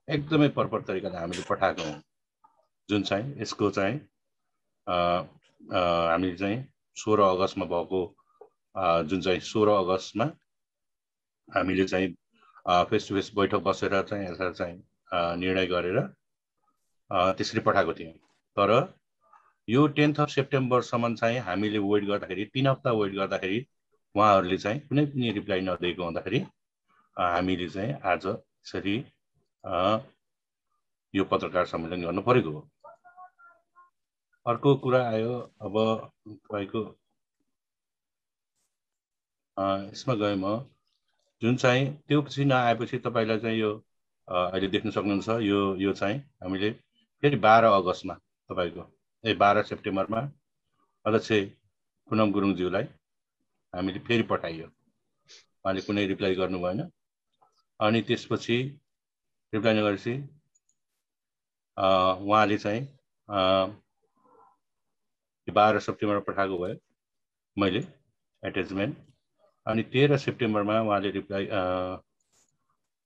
एकदमै प्रपर तरिकाले हामीले पठाएको हौं। जुन चाहिँ यसको चाहिँ हामीले चाहिँ 16 अगस्तमा भएको जुन चाहिँ 16 अगस्तमा हामीले चाहिँ फेस टु फेस बैठक बसेर चाहिँ यसलाई चाहिँ निर्णय गरेर त्यसरी पठाएको थियौं। तर यो 10th of September सम्म चाहिँ हामीले वेट गर्दाखेरि 3 हप्ता वेट गर्दाखेरि उहाँहरूले चाहिँ कुनै पनि रिप्लाई नदिएको हुँदाखेरि हामीले चाहिँ आज यसरी यो पत्रकार सम्मेलन गर्नु परेको हो। अर्को कुरा आयो अब तपाईको यसमा गए म जुन चाहिँ त्यो पछि नआएपछि तपाईलाई चाहिँ यो अहिले देख्न सक्नुहुन्छ यो चाहिँ हामीले फेरि 12 अगस्तमा तपाईको 12 सेप्टेम्बरमा अध्यक्ष पुनम गुरुङज्यूलाई हामीले फेरि पठाइयो। उहाँले कुनै रिप्लाई गर्नु भएन। अनि त्यसपछि रिप्लाई नगरेपछि उहाँले चाहिँ 12 सेप्टेम्बरमा पठाएको भयो मैले एट्याचमेन्ट। अनि 13 सेप्टेम्बरमा उहाँले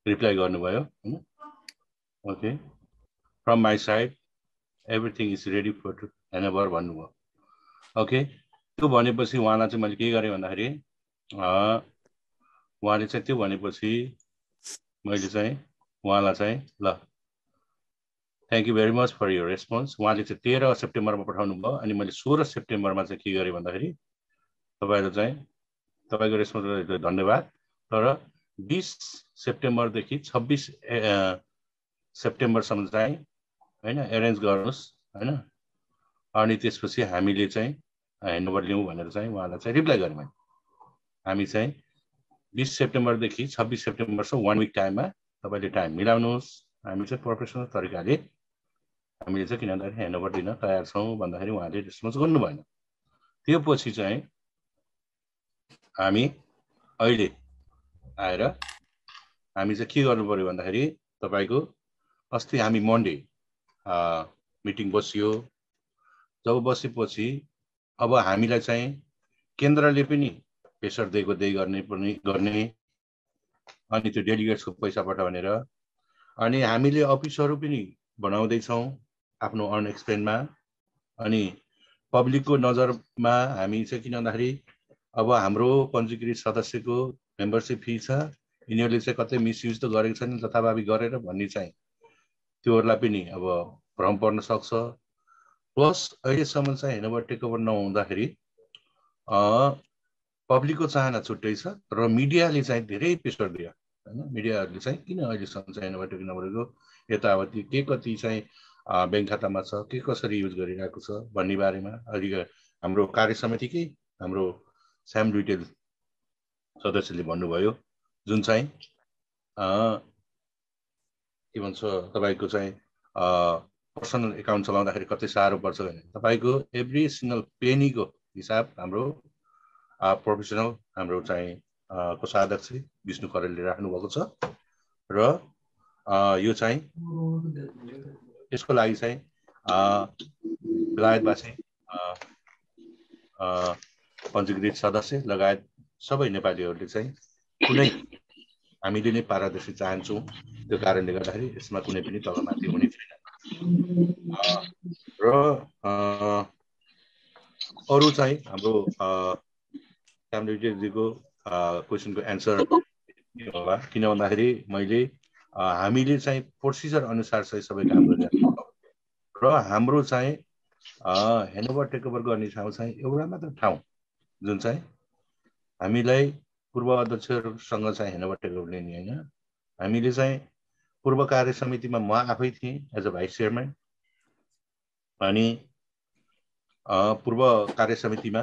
रिप्लाई गर्नुभयो हैन। Okay, from my side everything is ready for handover भन्नुभयो। ओके, त्यो भनेपछि उहाँलाई चाहिँ मैले के गरेँ भन्दाखेरि उहाँले चाहिँ त्यो भनेपछि मैले चाहिँ उहाँलाई चाहिँ ल thank you very much for your response. उहाँले चाहिँ 13 सेप्टेम्बरमा पठाउनु भयो। अनि मैले 16 सेप्टेम्बरमा चाहिँ के गरेँ भन्दाखेरि तपाईहरु चाहिँ तपाईको रेस्पोन्सलाई धन्यवाद। तर 20 सेप्टेम्बरदेखि 26 सेप्टेम्बरसम्म चाहिँ हैन एरेन्ज गर्नुस् हैन। अनि त्यसपछि हामीले चाहिँ ह्यान्डओभर लिउँ भनेर चाहिँ उहाँलाई चाहिँ रिप्लाई गरेँ। हामी चाहिँ 20 सेप्टेम्बरदेखि 26 सेप्टेम्बरसम्म 1 विक टाइममा तपाईँले टाइम मिलाउनुहोस्। हामी चाहिँ प्रोफेसनल तरिकाले हामीले चाहिँ किन भन्दाखेरि ह्यान्डओभर दिन तयार छौँ भन्दाखेरि उहाँले रेस्पोन्स गर्नु भएन। त्यो पछि चाहिँ हामी अहिले आएर हामी चाहिँ के गर्नु पर्यो भन्दाखेरि तपाईँको अस्ति हामी मन्डे मिटिङ बसियो। जब बसेपछि अब हामीलाई चाहिँ केन्द्रले पनि प्रेसर दिएको गर्ने अनि त्यो डेलिगेट्सको पैसा पठाउनेर अनि हामीले अफिसहरू पनि बनाउँदैछौँ आफ्नो अनएक्सपेन्डमा। अनि पब्लिकको नजरमा हामी चाहिँ किन भन्दाखेरि अब हाम्रो पञ्जीकृत सदस्यको मेम्बरसिप फी छ, यिनीहरूले चाहिँ कतै मिसयुज त गरेको छैन जथाभावी गरेर भन्ने चाहिँ त्योहरूलाई पनि अब भ्रम पर्न सक्छ। प्लस अहिलेसम्म चाहिँ हेर्नुबाट टेकओभर नहुँदाखेरि पब्लिकको चाहना छुट्टै छ र मिडियाले चाहिँ धेरै प्रेसर दियो हैन। मिडियाहरूले चाहिँ किन अहिलेसम्म चाहिँ हेर्नुबाट टेक नगरेको, यतावति के कति चाहिँ ब्याङ्क खातामा छ, के कसरी युज गरिरहेको छ भन्ने बारेमा अहिले हाम्रो कार्य समितिकै हाम्रो स्याम रिटेल सदस्यले भन्नुभयो, जुन चाहिँ के भन्छ तपाईँको चाहिँ पर्सनल एकाउन्ट चलाउँदाखेरि कतै साह्रो पर्छ भने तपाईँको एभ्री सिङ्गल पेनीको हिसाब हाम्रो प्रोफेसनल हाम्रो चाहिँ कोषाध्यक्ष विष्णु खरेलले राख्नुभएको छ र यो चाहिँ यसको लागि चाहिँ बेलायतवासी पञ्जीकृत सदस्य लगायत सबै नेपालीहरूले चाहिँ कुनै हामीले नै पारदर्शी चाहन्छौँ। त्यो कारणले गर्दाखेरि यसमा कुनै पनि तलमाथि हुने छैन। र अरू चाहिँ हाम्रो क्यामरेडजीको क्वेसनको एन्सर होला, किन भन्दाखेरि मैले हामीले चाहिँ प्रोसिजर अनुसार चाहिँ सबै काम गरिरहेको र हाम्रो चाहिँ ह्यान्डओभर टेकओभर गर्ने ठाउँ चाहिँ एउटा मात्र ठाउँ जुन चाहिँ हामीलाई पूर्व अध्यक्षहरूसँग चाहिँ ह्यान्डओभर टेकओभर लिने होइन। हामीले चाहिँ पूर्व कार्य समितिमा म आफै थिएँ एज अ भाइस चेयरम्यान अनि पूर्व कार्य समितिमा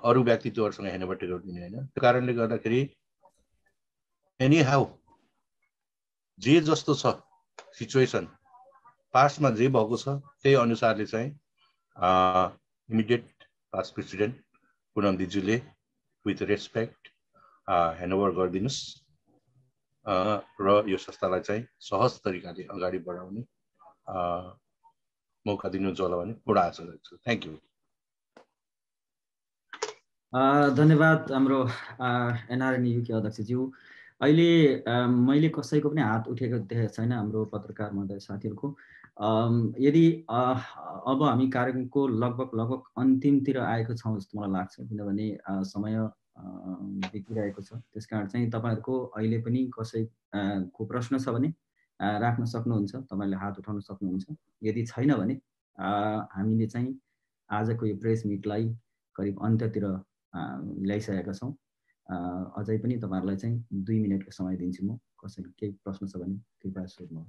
अरू व्यक्तित्वहरूसँग ह्यान्डओभर टेकओभर दिने होइन। त्यो कारणले गर्दाखेरि एनी हाउ जे जस्तो छ सिचुएसन पास्टमा जे भएको छ त्यही अनुसारले चाहिँ इमिडिएट पास्ट प्रेसिडेन्ट पुनमदिज्यूले विथ रेस्पेक्ट ह्यान्डओभर गरिदिनुहोस् र यो संस्थालाई चाहिँ सहज तरिकाले अगाडि बढाउने मौका दिनुहुन्छ होला भन्ने पूर्ण आशा गर्छु। Thank you. धन्यवाद हाम्रो एनआरएन युके अध्यक्षज्यू। अहिले मैले कसैको पनि हात उठेको देखेको छैन हाम्रो पत्रकार महोदय साथीहरूको। यदि अब हामी कार्यक्रमको लगभग अन्तिमतिर आएको छौँ जस्तो मलाई लाग्छ, किनभने समय बितिरहेको छ। त्यसकारण चाहिँ तपाईँहरूको अहिले पनि कसैको प्रश्न छ भने राख्न सक्नुहुन्छ, तपाईँले हात उठाउन सक्नुहुन्छ। यदि छैन भने हामीले चाहिँ आजको यो प्रेस मिटलाई करिब अन्त्यतिर ल्याइसकेका छौँ। अझै पनि तपाईँहरूलाई चाहिँ 2 मिनटको समय दिन्छु म। कसैले केही प्रश्न छ भने कृपया सोध्नु।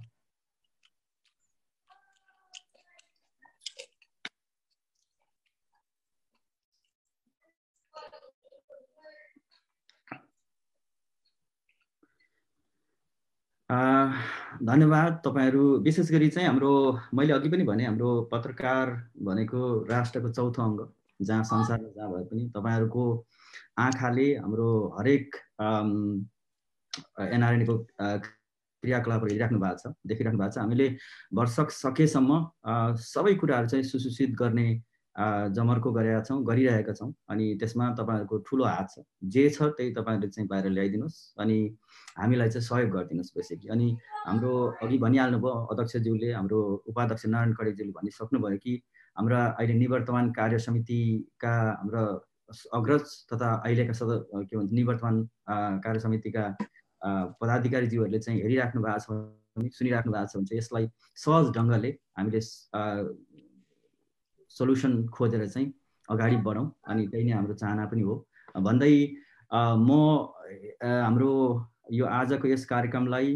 धन्यवाद। तपाईँहरू विशेष गरी चाहिँ हाम्रो मैले अघि पनि भने हाम्रो पत्रकार भनेको राष्ट्रको चौथो अङ्ग, जहाँ संसारमा जहाँ भए पनि तपाईँहरूको आँखाले हाम्रो हरेक एनआरएनको क्रियाकलापहरू हेरिराख्नु भएको छ, देखिराख्नु भएको छ। हामीले वर्षक सकेसम्म सबै कुराहरू चाहिँ सुसूचित गर्ने जमर्को गरिरहेका छौँ अनि त्यसमा तपाईँहरूको ठुलो हात छ। जे छ त्यही तपाईँहरूले चाहिँ बाहिर ल्याइदिनुहोस् अनि हामीलाई चाहिँ सहयोग गरिदिनुहोस् बेसिकली। अनि हाम्रो अघि भनिहाल्नुभयो अध्यक्षज्यूले, हाम्रो उपाध्यक्ष नारायण कडेज्यूले भनिसक्नुभयो कि हाम्रा अहिले निवर्तमान कार्य समितिका हाम्रा अग्रज तथा अहिलेका के भन्छ निवर्तमान कार्य समितिका पदाधिकारीज्यूहरूले चाहिँ हेरिराख्नु भएको छ भने, सुनिराख्नु भएको छ भने चाहिँ यसलाई सहज ढङ्गले हामीले सोल्युसन खोजेर चाहिँ अगाडि बढौँ अनि त्यही नै हाम्रो चाहना पनि हो भन्दै म हाम्रो यो आजको यस कार्यक्रमलाई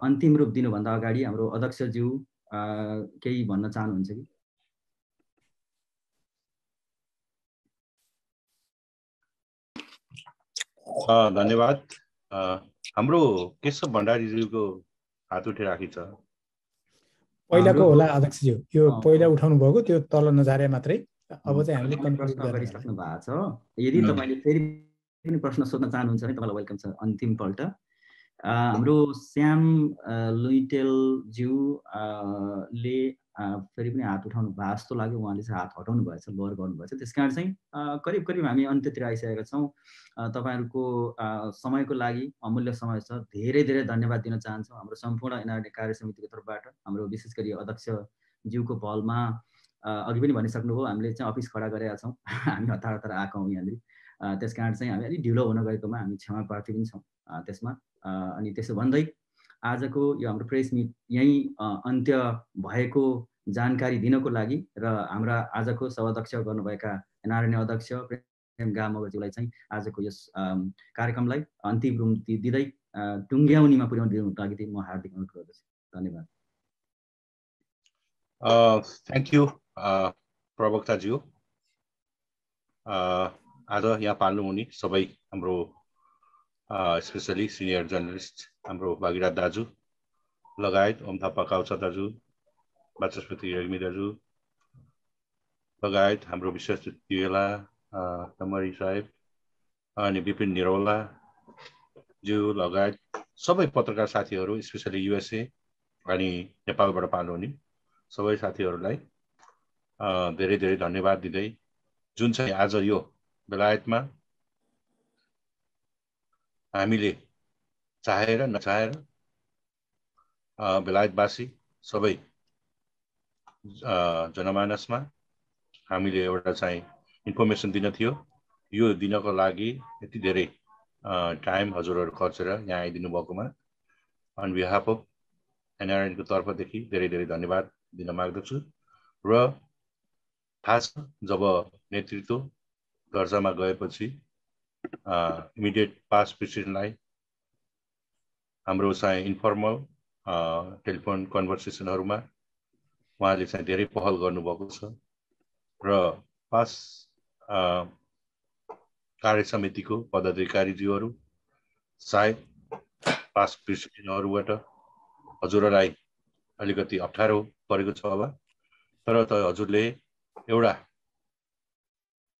अन्तिम रूप दिनुभन्दा अगाडि हाम्रो अध्यक्षज्यू केही भन्न चाहनुहुन्छ कि? धन्यवाद। हाम्रो केशव भण्डारीज्यूको हात उठिराखेको छ। पहिलाको होला अध्यक्षज्यू, यो पहिला उठाउनु भएको त्यो तल नझारे मात्रै। अब चाहिँ हामीले प्रश्न गरिसक्नु भएको छ। यदि तपाईँले फेरि पनि प्रश्न सोध्न चाहनुहुन्छ भने तपाईँलाई वेलकम छ। अन्तिम पल्ट हाम्रो श्याम लुइटेलज्यू ले फेरि पनि हात उठाउनु भएको जस्तो लाग्यो। उहाँले चाहिँ हात हटाउनु भएछ, लोअर गर्नुभएछ। त्यस कारण चाहिँ करिब करिब हामी अन्त्यतिर आइसकेका छौँ। तपाईँहरूको समयको लागि अमूल्य समय छ, धेरै धेरै धन्यवाद दिन चाहन्छौँ हाम्रो सम्पूर्ण एनआरएनए कार्य समितिको तर्फबाट। हाम्रो विशेष गरी अध्यक्षज्यूको पहलमा अघि पनि भनिसक्नुभयो, हामीले चाहिँ अफिस खडा गरेका छौँ। हामी हतार हतार आएका हौँ यहाँनिर। त्यस कारण चाहिँ हामी अलिक ढिलो हुन गएकोमा हामी क्षमा प्रार्थी पनि छौँ त्यसमा। अनि त्यसो भन्दै आजको यो हाम्रो प्रेस मिट यहीँ अन्त्य भएको जानकारी दिनको लागि र हाम्रा आजको सभाध्यक्ष गर्नुभएका एनआरएनए अध्यक्ष प्रेम गा मगरज्यूलाई चाहिँ आजको यस कार्यक्रमलाई अन्तिम रूप दिँदै टुङ्ग्याउनीमा पुर्याउन दिनुको लागि म हार्दिक अनुरोध गर्दछु। धन्यवाद। थ्याङ्क यू प्रवक्ताज्यू। आज यहाँ पाल्नुहुने सबै हाम्रो स्पेसली सिनियर जर्नलिस्ट हाम्रो भागीरथ दाजु लगायत ओम थापा काउचा दाजु, वाचस्पति रेग्मी दाजु लगायत हाम्रो विशेष दिवेला तमरी साहेब अनि विपिन निरौला ज्यू लगायत सबै पत्रकार साथीहरू, स्पेसली युएसए अनि नेपालबाट पाल्नुहुने सबै साथीहरूलाई धेरै धेरै धन्यवाद दिँदै, जुन चाहिँ आज यो बेलायतमा हामीले चाहेर नचाहेर बेलायतवासी सबै जनमानसमा हामीले एउटा चाहिँ इन्फर्मेसन दिन थियो। यो दिनको लागि यति धेरै टाइम हजुरहरू खर्चेर यहाँ आइदिनु भएकोमा अन बिहाफ अफ एनआरएनको तर्फदेखि धेरै धेरै धन्यवाद दिन माग्दछु। र थाहा छ जब नेतृत्व दर्जामा गएपछि इमिडिएट पास्ट प्रेसिडेन्टलाई हाम्रो चाहिँ इन्फर्मल टेलिफोन कन्भर्सेसनहरूमा उहाँले चाहिँ धेरै पहल गर्नुभएको छ र पास कार्य समितिको पदाधिकारीज्यूहरू सायद पास प्रेसिडेन्टहरूबाट हजुरलाई अलिकति अप्ठ्यारो परेको छ होला, तर हजुरले एउटा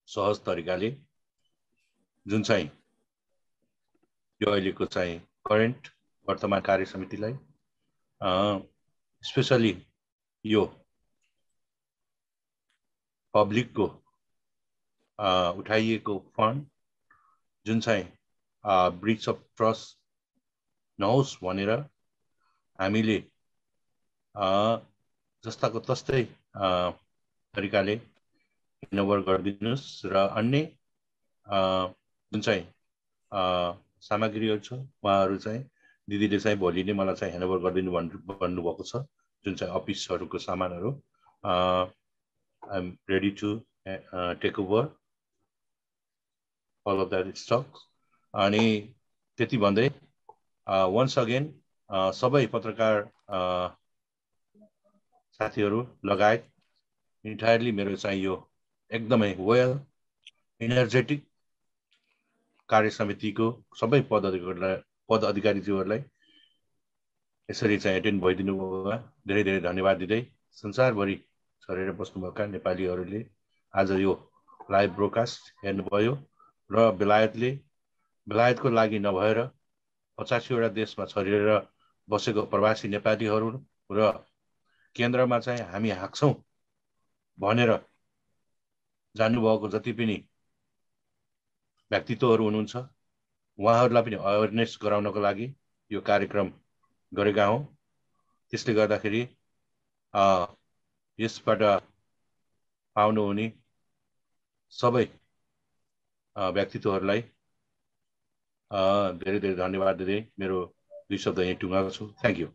सहज तरिकाले जुन चाहिँ यो अहिलेको चाहिँ करेन्ट वर्तमान कार्य समितिलाई स्पेसली यो पब्लिकको उठाइएको फन्ड जुन चाहिँ ब्रिच अफ ट्रस्ट नहोस् भनेर हामीले जस्ताको तस्तै तरिकाले ह्यान्डओभर गरिदिनुहोस् र अन्य जुन चाहिँ सामग्रीहरू छ उहाँहरू चाहिँ दिदीले चाहिँ भोलि नै मलाई चाहिँ ह्यान्डओभर गरिदिनु भन्नुभएको छ। जुन चाहिँ अफिसहरूको सामानहरू I am ready to take over all of that stock. अनि त्यति भन्दै वन्स अगेन सबै पत्रकार साथीहरू लगायत इन्टायरली मेरो चाहिँ यो एकदमै वेल इनर्जेटिक कार्य समितिको सबै पदाधिकारीज्यूहरूलाई यसरी चाहिँ एटेन्ड भइदिनु भएकोमा धेरै धेरै धन्यवाद दिँदै संसारभरि छरेर बस्नुभएका नेपालीहरूले आज यो लाइभ ब्रोडकास्ट हेर्नुभयो र बेलायतको लागि नभएर 85वटा देशमा छरेर बसेको प्रवासी नेपालीहरू र केन्द्रमा चाहिँ हामी हाँक्छौँ भनेर जानुभएको जति पनि व्यक्तित्वहरू हुनुहुन्छ उहाँहरूलाई पनि अवेरनेस गराउनको लागि यो कार्यक्रम गरेका हौँ। त्यसले गर्दाखेरि यसबाट पाउनुहुने सबै व्यक्तित्वहरूलाई धेरै धेरै धन्यवाद दिँदै मेरो 2 शब्द यहीँ टुङ्गाएको छु। Thank you.